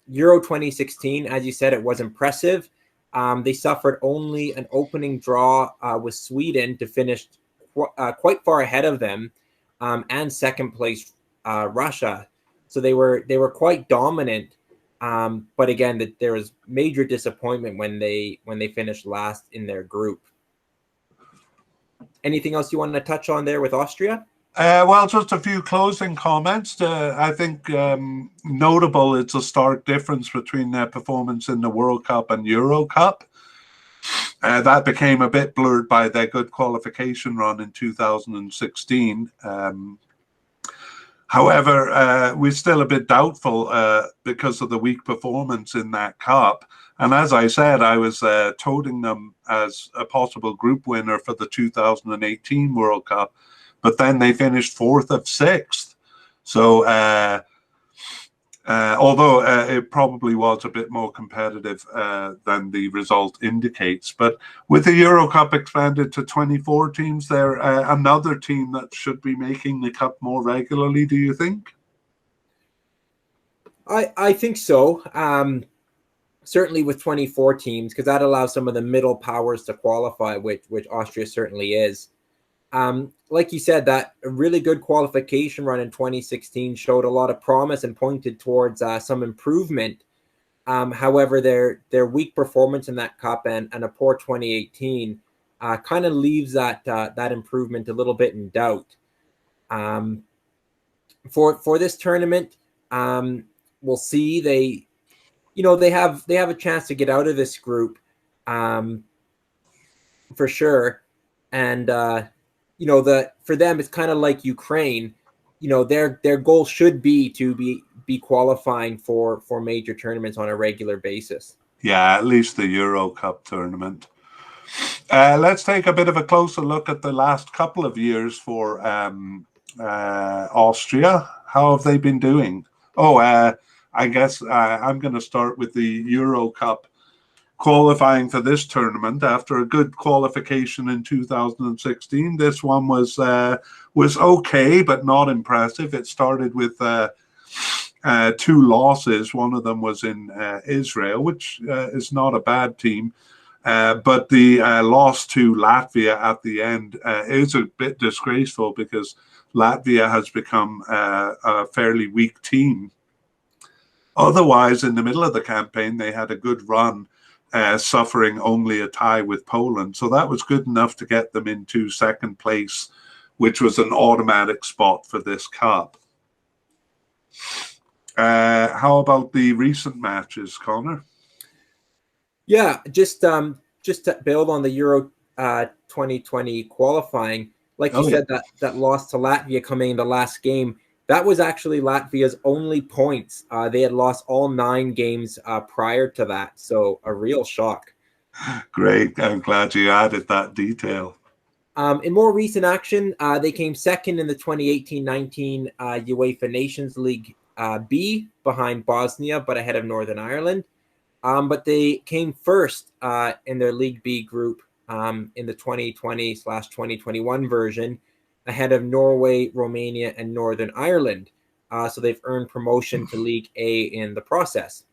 Euro 2016, as you said, it was impressive. They suffered only an opening draw with Sweden to finish quite far ahead of them, and 2nd place Russia. So they were quite dominant. But again, there was major disappointment when they finished last in their group. Anything else you want to touch on there with Austria? Well, just a few closing comments. I think notable it's a stark difference between their performance in the World Cup and Euro Cup. That became a bit blurred by their good qualification run in 2016. However, we're still a bit doubtful because of the weak performance in that cup. And as I said, I was toting them as a possible group winner for the 2018 World Cup. But then they finished 4th of 6th. So although it probably was a bit more competitive than the result indicates. But with the Euro Cup expanded to 24 teams, they're another team that should be making the cup more regularly, do you think? I think so. Certainly with 24 teams, because that allows some of the middle powers to qualify, which Austria certainly is. Like you said, that a really good qualification run in 2016 showed a lot of promise and pointed towards some improvement. However, their weak performance in that cup and a poor 2018 kind of leaves that improvement a little bit in doubt. For this tournament, we'll see. They have a chance to get out of this group, for sure, and. For them, it's kind of like Ukraine. Their goal should be to be qualifying for major tournaments on a regular basis. Yeah, at least the Euro Cup tournament. Let's take a bit of a closer look at the last couple of years for Austria. How have they been doing? I guess I'm going to start with the Euro Cup qualifying for this tournament. After a good qualification in 2016, this one was okay, but not impressive. It started with 2 losses. One of them was in Israel, which is not a bad team. But the loss to Latvia at the end is a bit disgraceful because Latvia has become a fairly weak team. Otherwise, in the middle of the campaign, they had a good run, suffering only a tie with Poland. So that was good enough to get them into second place, which was an automatic spot for this cup. How about the recent matches, Connor? Yeah, just to build on the Euro 2020 qualifying, like you said, that loss to Latvia coming in the last game, that was actually Latvia's only points. They had lost all 9 games prior to that, so a real shock. Great. I'm glad you added that detail. In more recent action, they came second in the 2018-19 UEFA Nations League B behind Bosnia, but ahead of Northern Ireland. But they came first in their League B group in the 2020/2021 version, ahead of Norway, Romania, and Northern Ireland. So they've earned promotion to League A in the process.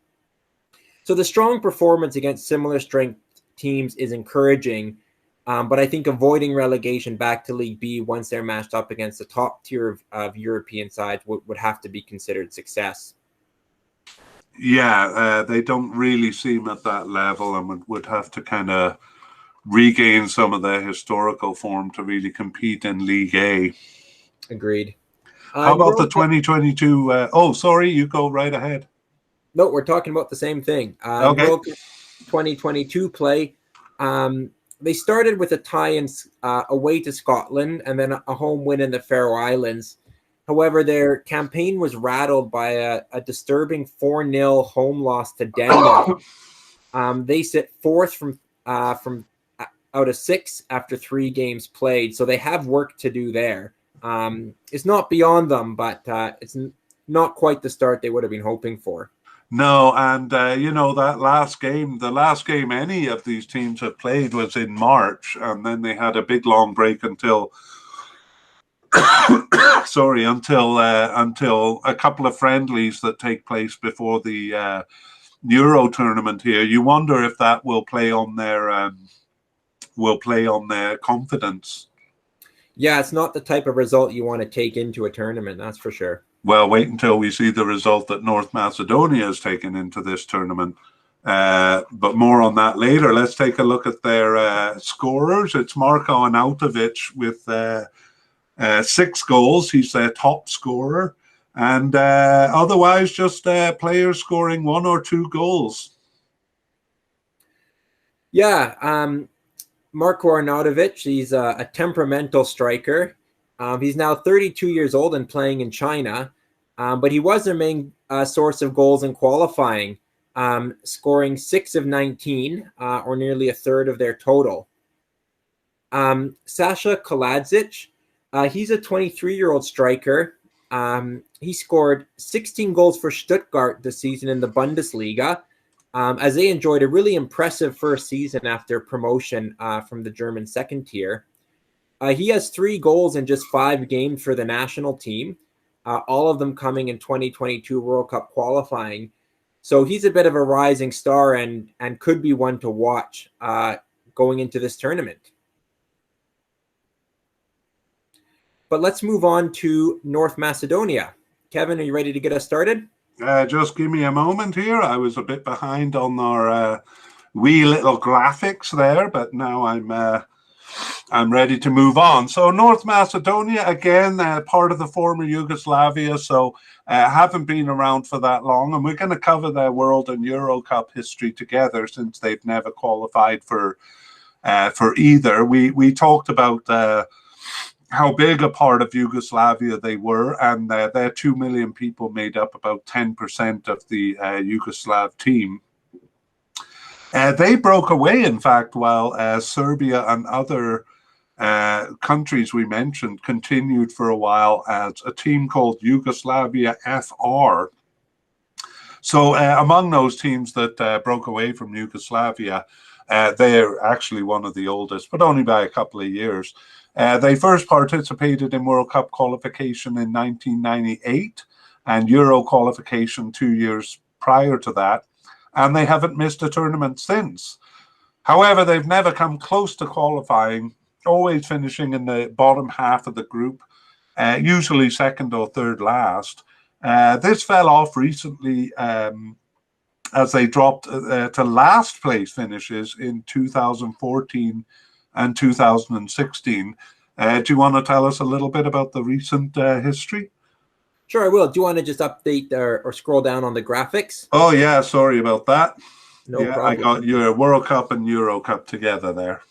So the strong performance against similar strength teams is encouraging, but I think avoiding relegation back to League B once they're matched up against the top tier of European sides would have to be considered success. Yeah, they don't really seem at that level and would have to kind of regain some of their historical form to really compete in League A. Agreed. How about the 2022? Oh, sorry, you go right ahead. No, we're talking about the same thing. Okay. World Cup 2022 play. They started with a tie away to Scotland and then a home win in the Faroe Islands. However, their campaign was rattled by a disturbing 4-0 home loss to Denmark. They sit fourth from out of 6 after 3 games played, so they have work to do there. It's not beyond them, but it's not quite the start they would have been hoping for. No, and that the last game any of these teams have played was in March, and then they had a big long break until until a couple of friendlies that take place before the Euro tournament here. You wonder if that will play on their confidence. Yeah, it's not the type of result you want to take into a tournament, that's for sure. Well, wait until we see the result that North Macedonia has taken into this tournament. But more on that later. Let's take a look at their scorers. It's Marko Arnautovic with 6 goals. He's their top scorer. And otherwise, just players scoring 1 or 2 goals. Yeah, Marko Arnautovic, he's a temperamental striker. He's now 32 years old and playing in China, but he was their main source of goals in qualifying, scoring 6 of 19, or nearly a third of their total. Sasha Kaladzic, he's a 23-year-old striker. He scored 16 goals for Stuttgart this season in the Bundesliga, as they enjoyed a really impressive first season after promotion from the German second tier. He has 3 goals in just 5 games for the national team, all of them coming in 2022 World Cup qualifying. So he's a bit of a rising star and could be one to watch going into this tournament. But let's move on to North Macedonia. Kevin, are you ready to get us started? Just give me a moment here. I was a bit behind on our wee little graphics there, but now I'm ready to move on. So North Macedonia, again, part of the former Yugoslavia, so haven't been around for that long. And we're going to cover their World and Euro Cup history together since they've never qualified for either. We talked about how big a part of Yugoslavia they were, and their 2 million people made up about 10% of the Yugoslav team. They broke away, in fact, while Serbia and other countries we mentioned continued for a while as a team called Yugoslavia FR. So among those teams that broke away from Yugoslavia, they're actually one of the oldest, but only by a couple of years. They first participated in World Cup qualification in 1998 and Euro qualification 2 years prior to that, and they haven't missed a tournament since. However, they've never come close to qualifying, always finishing in the bottom half of the group, usually second or third last. This fell off recently as they dropped to last place finishes in 2014 and 2016. Do you want to tell us a little bit about the recent history? Sure, I will. Do you want to just update or scroll down on the graphics? Oh, yeah, sorry about that. No problem. I got your World Cup and Euro Cup together there.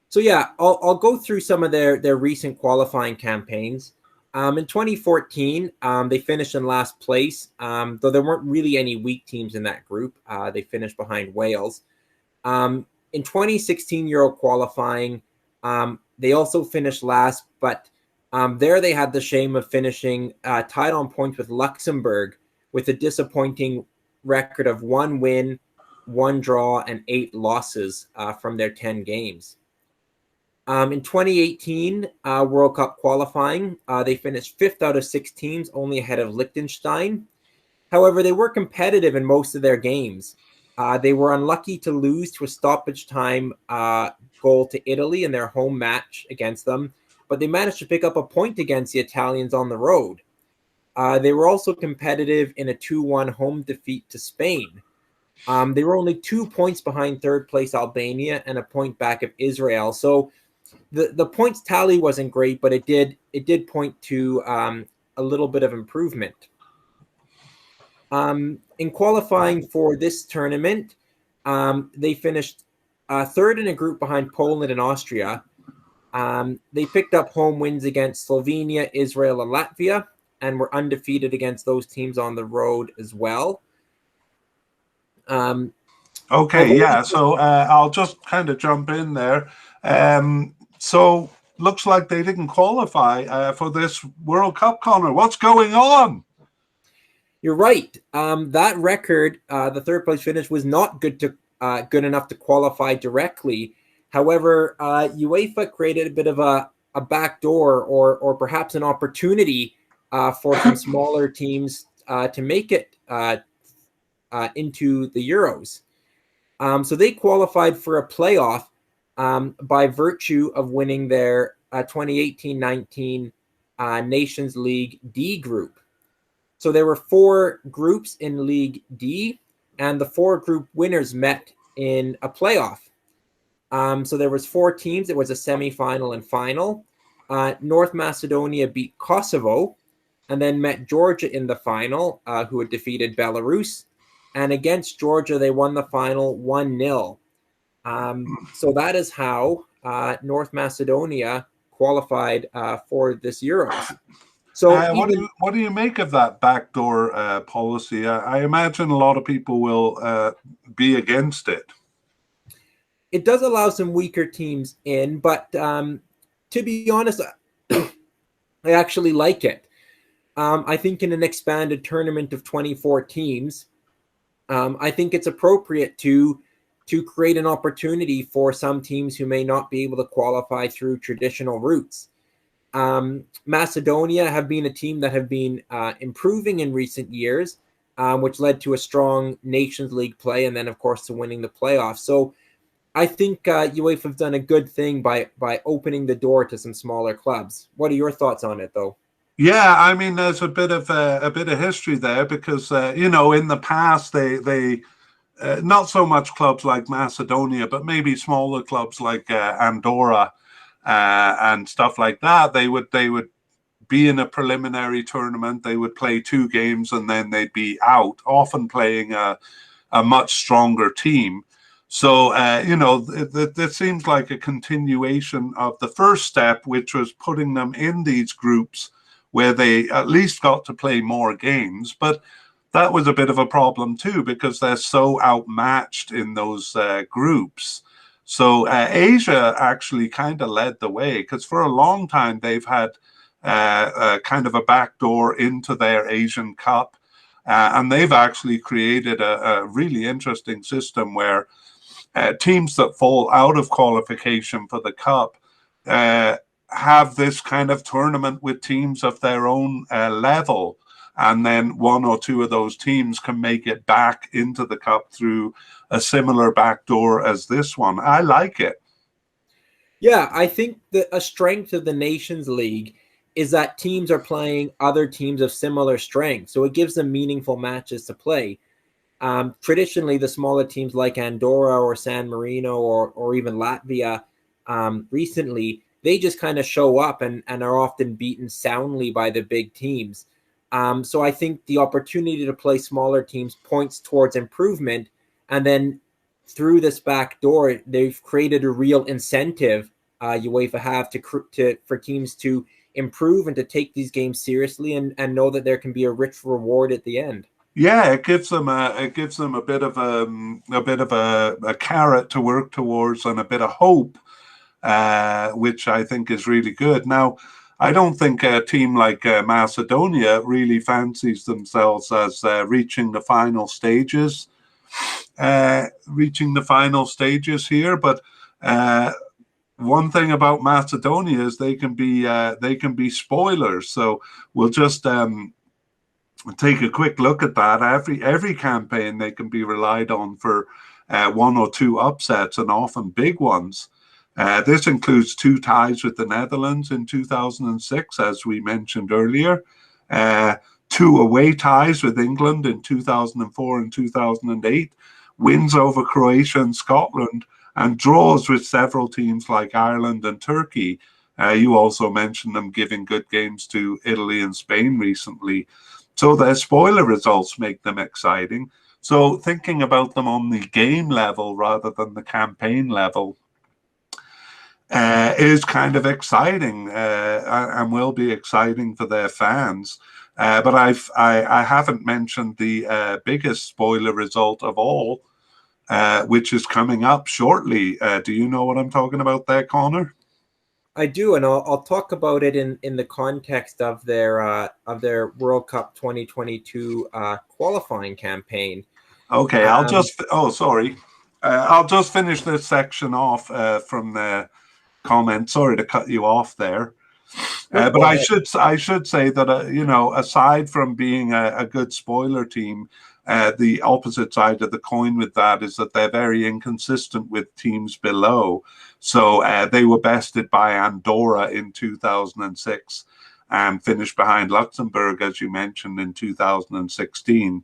So yeah, I'll go through some of their recent qualifying campaigns. In 2014, they finished in last place, though there weren't really any weak teams in that group. They finished behind Wales. In 2016 Euro qualifying, they also finished last, but there they had the shame of finishing tied on points with Luxembourg with a disappointing record of 1 win, 1 draw, and 8 losses from their 10 games. In 2018 World Cup qualifying, they finished 5th out of 6 teams, only ahead of Liechtenstein. However, they were competitive in most of their games. They were unlucky to lose to a stoppage time goal to Italy in their home match against them, but they managed to pick up a point against the Italians on the road. They were also competitive in a 2-1 home defeat to Spain. They were only 2 points behind third place Albania and a point back of Israel. So the points tally wasn't great, but it did point to a little bit of improvement. In qualifying for this tournament, they finished third in a group behind Poland and Austria. They picked up home wins against Slovenia, Israel, and Latvia, and were undefeated against those teams on the road as well. Okay, yeah. So I'll just kind of jump in there. So looks like they didn't qualify for this World Cup, Connor. What's going on? You're right. That record, the third place finish, was not good enough to qualify directly. However, UEFA created a bit of a backdoor or perhaps an opportunity for some smaller teams to make it into the Euros. So they qualified for a playoff by virtue of winning their 2018-19 Nations League D group. So there were 4 groups in League D, and the 4 group winners met in a playoff. So there was 4 teams. It was a semifinal and final. North Macedonia beat Kosovo and then met Georgia in the final, who had defeated Belarus. And against Georgia, they won the final 1-0. So that is how North Macedonia qualified for this Euros. So what do you make of that backdoor policy? I imagine a lot of people will be against it. It does allow some weaker teams in, but to be honest, I actually like it. I think in an expanded tournament of 24 teams, I think it's appropriate to create an opportunity for some teams who may not be able to qualify through traditional routes. Macedonia have been a team that have been improving in recent years, which led to a strong Nations League play and then, of course, to winning the playoffs. So I think UEFA have done a good thing by opening the door to some smaller clubs. What are your thoughts on it, though? Yeah, I mean, there's a bit of history there because in the past they not so much clubs like Macedonia, but maybe smaller clubs like Andorra and stuff like that. They would be in a preliminary tournament. They would play 2 games and then they'd be out, often playing a much stronger team. So, it seems like a continuation of the first step, which was putting them in these groups where they at least got to play more games. But that was a bit of a problem too, because they're so outmatched in those groups. So Asia actually kind of led the way, because for a long time they've had kind of a backdoor into their Asian Cup. And they've actually created a really interesting system where teams that fall out of qualification for the Cup have this kind of tournament with teams of their own level. and then one or two of those teams can make it back into the cup through a similar backdoor as this one. I like it. Yeah, I think that a strength of the Nations League is that teams are playing other teams of similar strength, so it gives them meaningful matches to play. Traditionally, the smaller teams like Andorra or San Marino or even Latvia recently, they just kind of show up and are often beaten soundly by the big teams. So I think the opportunity to play smaller teams points towards improvement. And then through this back door, they've created a real incentive UEFA have for teams to improve and to take these games seriously and know that there can be a rich reward at the end. Yeah, it gives them a bit of a carrot to work towards and a bit of hope, which I think is really good. Now, I don't think a team like Macedonia really fancies themselves as reaching the final stages here, but one thing about Macedonia is they can be spoilers. So we'll just take a quick look at that. Every campaign they can be relied on for one or two upsets, and often big ones. This includes 2 ties with the Netherlands in 2006, as we mentioned earlier. 2 away ties with England in 2004 and 2008. Wins over Croatia and Scotland, and draws with several teams like Ireland and Turkey. You also mentioned them giving good games to Italy and Spain recently. So their spoiler results make them exciting. So thinking about them on the game level rather than the campaign level is kind of exciting and will be exciting for their fans. But I haven't mentioned the biggest spoiler result of all, which is coming up shortly. Do you know what I'm talking about there, Connor? I do, and I'll talk about it in the context of their World Cup 2022 qualifying campaign. Okay, I'll just finish this section off from the comment. Sorry to cut you off there. But I should say that aside from being a good spoiler team, the opposite side of the coin with that is that they're very inconsistent with teams below. So they were bested by Andorra in 2006 and finished behind Luxembourg, as you mentioned, in 2016.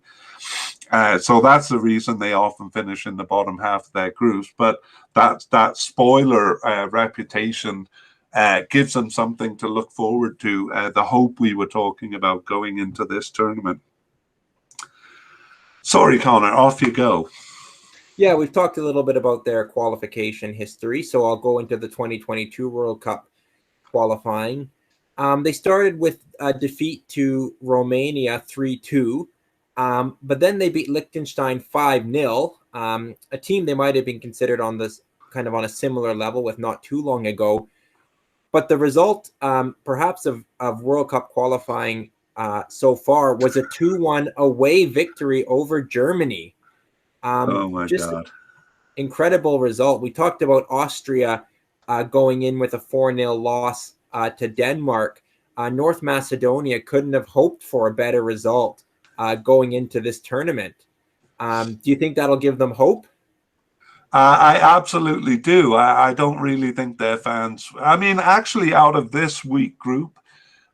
So that's the reason they often finish in the bottom half of their groups. But that spoiler reputation gives them something to look forward to, the hope we were talking about going into this tournament. Sorry, Connor, off you go. Yeah, we've talked a little bit about their qualification history, so I'll go into the 2022 World Cup qualifying. They started with a defeat to Romania 3-2, but then they beat Liechtenstein 5-0, a team they might have been considered on this kind of on a similar level with not too long ago. But the result, perhaps of World Cup qualifying so far, was a 2-1 away victory over Germany. Oh my God. Incredible result. We talked about Austria going in with a 4-0 loss to Denmark. North Macedonia couldn't have hoped for a better result going into this tournament. Do you think that'll give them hope? I absolutely do. I don't really think their fans... I mean, actually, out of this weak group,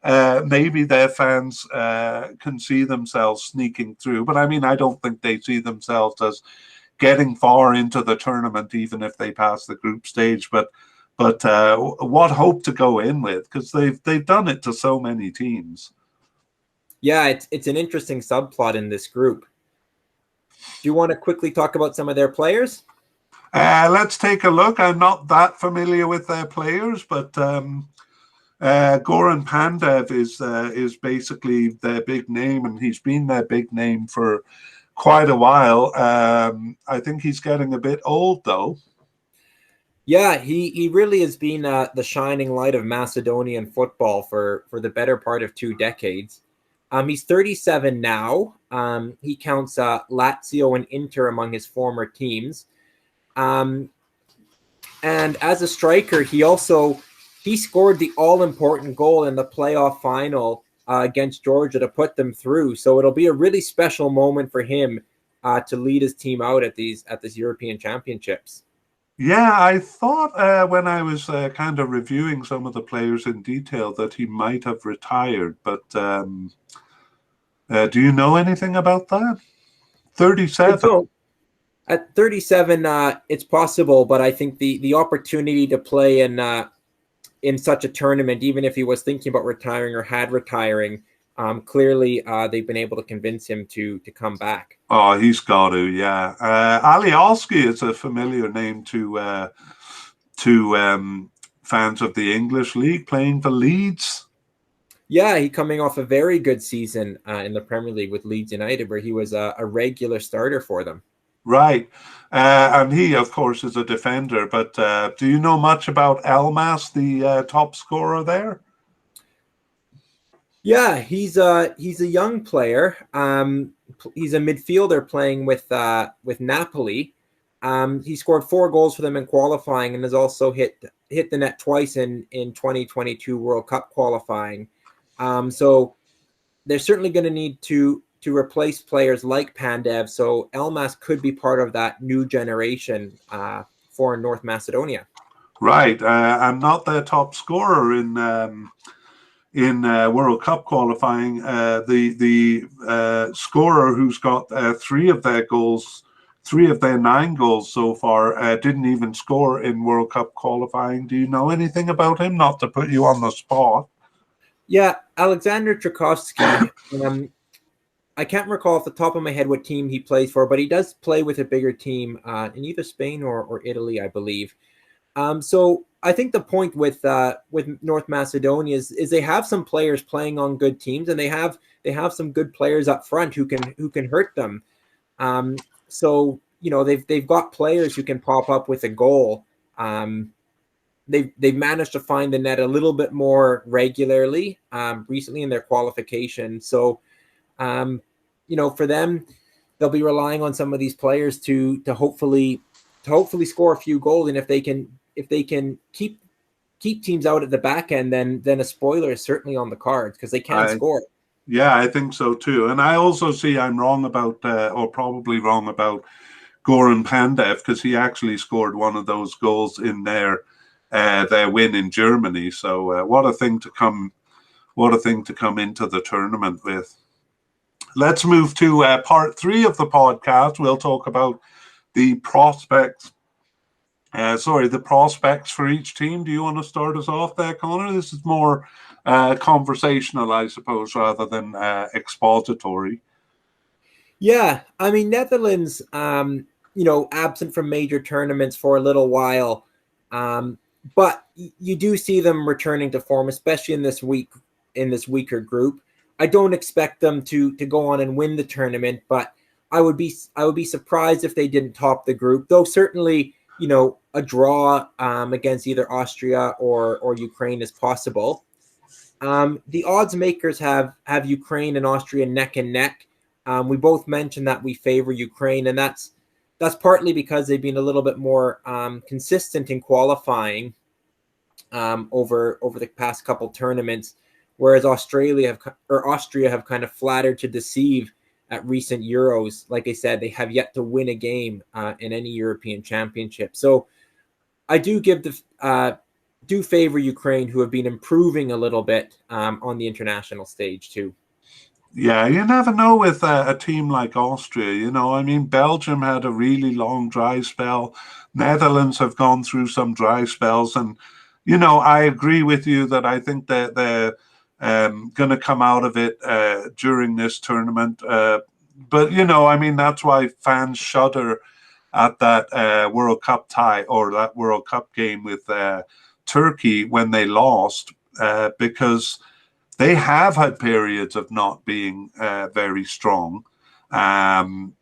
maybe their fans can see themselves sneaking through. But I mean, I don't think they see themselves as getting far into the tournament, even if they pass the group stage. But what hope to go in with? Because they've done it to so many teams. Yeah, it's an interesting subplot in this group. Do you want to quickly talk about some of their players? Let's take a look. I'm not that familiar with their players, but Goran Pandev is basically their big name, and he's been their big name for quite a while. I think he's getting a bit old, though. Yeah, he really has been the shining light of Macedonian football for the better part of 2 decades. He's 37 now. He counts Lazio and Inter among his former teams. And as a striker, he scored the all-important goal in the playoff final against Georgia to put them through. So it'll be a really special moment for him to lead his team out at this European Championships. Yeah, I thought when I was kind of reviewing some of the players in detail that he might have retired, but do you know anything about that? 37. So at 37, it's possible, but I think the opportunity to play in such a tournament, even if he was thinking about retiring or had retiring, clearly they've been able to convince him to come back. Oh, he's got to, yeah. Alioski is a familiar name to fans of the English League, playing for Leeds. Yeah, he coming off a very good season in the Premier League with Leeds United, where he was a regular starter for them. Right. And he, of course, is a defender. But do you know much about Elmas, the top scorer there? Yeah, he's a young player. He's a midfielder playing with Napoli. He scored 4 goals for them in qualifying and has also hit the net twice in 2022 World Cup qualifying. So they're certainly going to need to replace players like Pandev. So Elmas could be part of that new generation for North Macedonia. Right. And not their top scorer in World Cup qualifying. The scorer who's got 3 of their 9 goals so far didn't even score in World Cup qualifying. Do you know anything about him? Not to put you on the spot. Yeah, Alexander Tchaikovsky. I can't recall off the top of my head what team he plays for, but he does play with a bigger team in either Spain or Italy, I believe. So I think the point with North Macedonia is they have some players playing on good teams, and they have some good players up front who can hurt them. So they've got players who can pop up with a goal. They've managed to find the net a little bit more regularly recently in their qualification. So for them, they'll be relying on some of these players to hopefully score a few goals. And if they can keep teams out at the back end, then a spoiler is certainly on the cards because they can score. Yeah, I think so too. And I also see I'm wrong about, or probably wrong about, Goran Pandev, because he actually scored one of those goals in their win in Germany. So what a thing to come into the tournament with. Let's move to part 3 of the podcast. We'll talk about the prospects. The prospects for each team. Do you want to start us off there, Connor? This is more conversational, I suppose, rather than expository. Yeah, I mean, Netherlands, absent from major tournaments for a little while, but you do see them returning to form, especially in this weaker group. I don't expect them to go on and win the tournament, but I would be surprised if they didn't top the group. Though certainly, a draw against either Austria or Ukraine is possible. The odds makers have Ukraine and Austria neck and neck. We both mentioned that we favor Ukraine, and that's partly because they've been a little bit more consistent in qualifying over the past couple tournaments, whereas Austria have kind of flattered to deceive at recent Euros. Like I said, they have yet to win a game in any European Championship. So I do favor Ukraine, who have been improving a little bit on the international stage too. Yeah, you never know with a team like Austria. I mean, Belgium had a really long dry spell. Netherlands have gone through some dry spells. And, I agree with you that I think that they're going to come out of it during this tournament. But, I mean, that's why fans shudder at that World Cup tie or that World Cup game with Turkey when they lost because they have had periods of not being very strong. And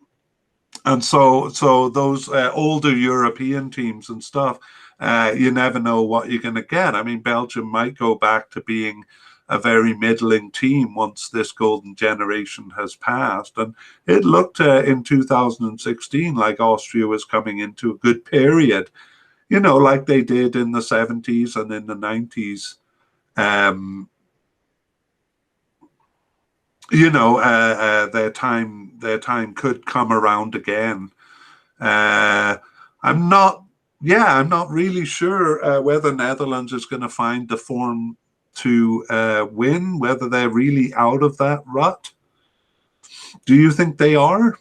so those older European teams and stuff, you never know what you're going to get. I mean, Belgium might go back to being a very middling team once this golden generation has passed. And it looked in 2016 like Austria was coming into a good period, like they did in the 70s and in the 90s. their time could come around again. I'm not really sure whether Netherlands is going to find the form to win, whether they're really out of that rut. Do you think they are?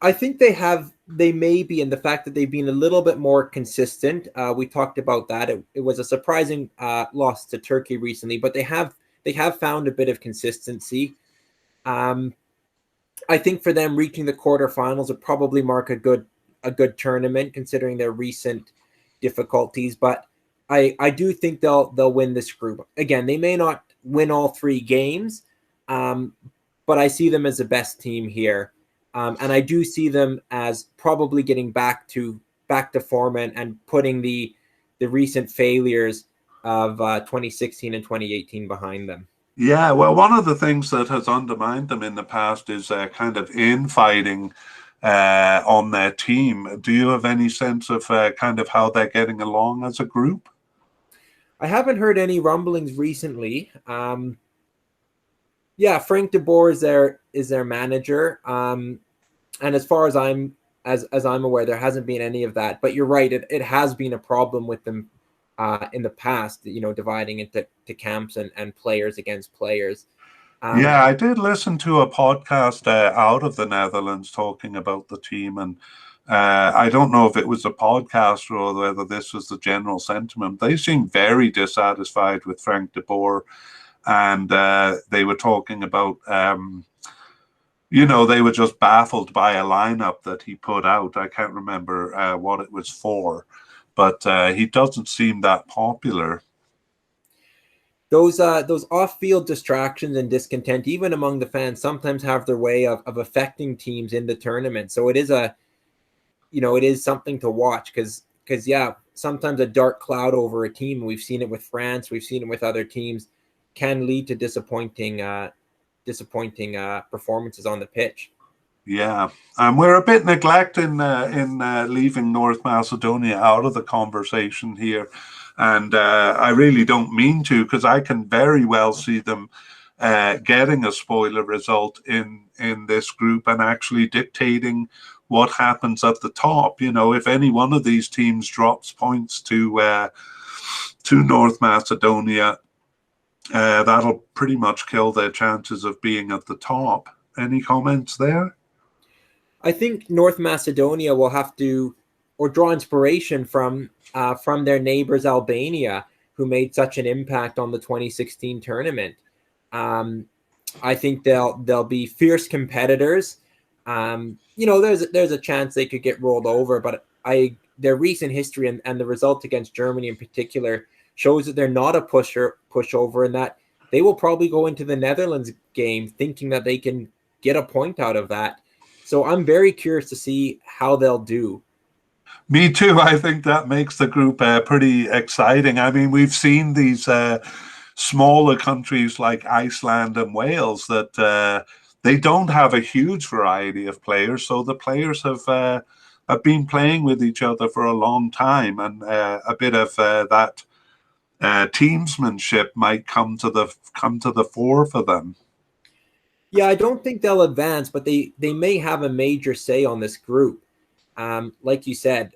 I think they may be, in the fact that they've been a little bit more consistent. We talked about that. It was a surprising loss to Turkey recently, but they have found a bit of consistency. I think for them, reaching the quarterfinals would probably mark a good tournament considering their recent difficulties. But I do think they'll win this group. Again, they may not win all 3 games, but I see them as the best team here. And I do see them as probably getting back to form and putting the recent failures of 2016 and 2018 behind them. Yeah, well, one of the things that has undermined them in the past is kind of infighting on their team. Do you have any sense of kind of how they're getting along as a group? I haven't heard any rumblings recently. Yeah, Frank de Boer is their manager. And as far as I'm aware, there hasn't been any of that. But you're right; it has been a problem with them in the past. Dividing into camps and players against players. Yeah, I did listen to a podcast out of the Netherlands talking about the team, and I don't know if it was a podcast or whether this was the general sentiment. They seemed very dissatisfied with Frank de Boer, and they were talking about. They were just baffled by a lineup that he put out. I can't remember what it was for, but he doesn't seem that popular. Those off-field distractions and discontent, even among the fans, sometimes have their way of affecting teams in the tournament. So it is it is something to watch because sometimes a dark cloud over a team. We've seen it with France. We've seen it with other teams. Can lead to disappointing performances on the pitch. Yeah, and we're a bit neglecting in leaving North Macedonia out of the conversation here, and I really don't mean to, because I can very well see them getting a spoiler result in this group and actually dictating what happens at the top. If any one of these teams drops points to North Macedonia, that'll pretty much kill their chances of being at the top. Any comments there? I think North Macedonia will have to draw inspiration from their neighbors Albania, who made such an impact on the 2016 tournament. I think they'll be fierce competitors. There's a chance they could get rolled over, but their recent history and the result against Germany in particular shows that they're not a pushover, and that they will probably go into the Netherlands game thinking that they can get a point out of that. So I'm very curious to see how they'll do. Me too. I think that makes the group pretty exciting. I mean, we've seen these smaller countries like Iceland and Wales that they don't have a huge variety of players. So the players have been playing with each other for a long time, and a bit of that teamsmanship might come to the fore for them. Yeah, I don't think they'll advance, but they may have a major say on this group. Like you said,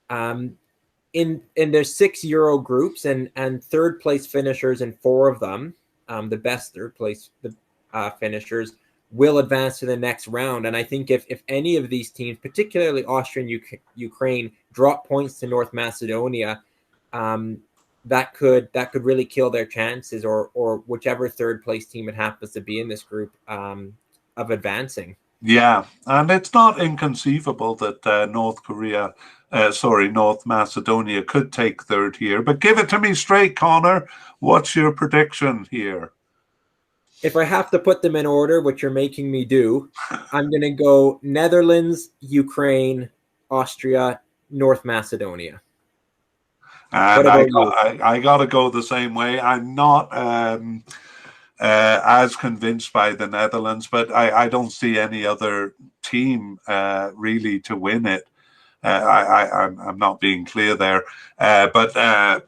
in there's 6 Euro groups and third place finishers in 4 of them, the best third place finishers will advance to the next round. And I think if any of these teams, particularly Austria and Ukraine, drop points to North Macedonia, that could really kill their chances, or whichever third place team it happens to be in this group, of advancing. Yeah, and it's not inconceivable that North Macedonia could take third here. But give it to me straight, Connor. What's your prediction here? If I have to put them in order, which you're making me do, I'm going to go Netherlands, Ukraine, Austria, North Macedonia. And I got to go the same way. I'm not as convinced by the Netherlands, but I don't see any other team really to win it. I'm not being clear there, but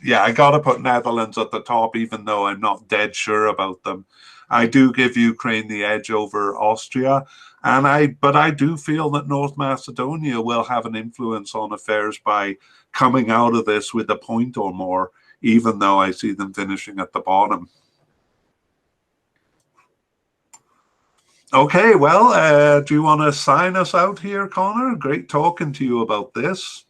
Yeah, I got to put Netherlands at the top, even though I'm not dead sure about them. I do give Ukraine the edge over Austria, but I do feel that North Macedonia will have an influence on affairs by coming out of this with a point or more, even though I see them finishing at the bottom. Okay, well, do you want to sign us out here, Connor? Great talking to you about this.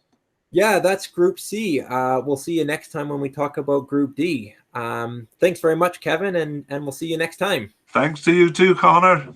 Yeah, that's Group C. We'll see you next time when we talk about Group D. Thanks very much, Kevin, and we'll see you next time. Thanks to you too, Connor.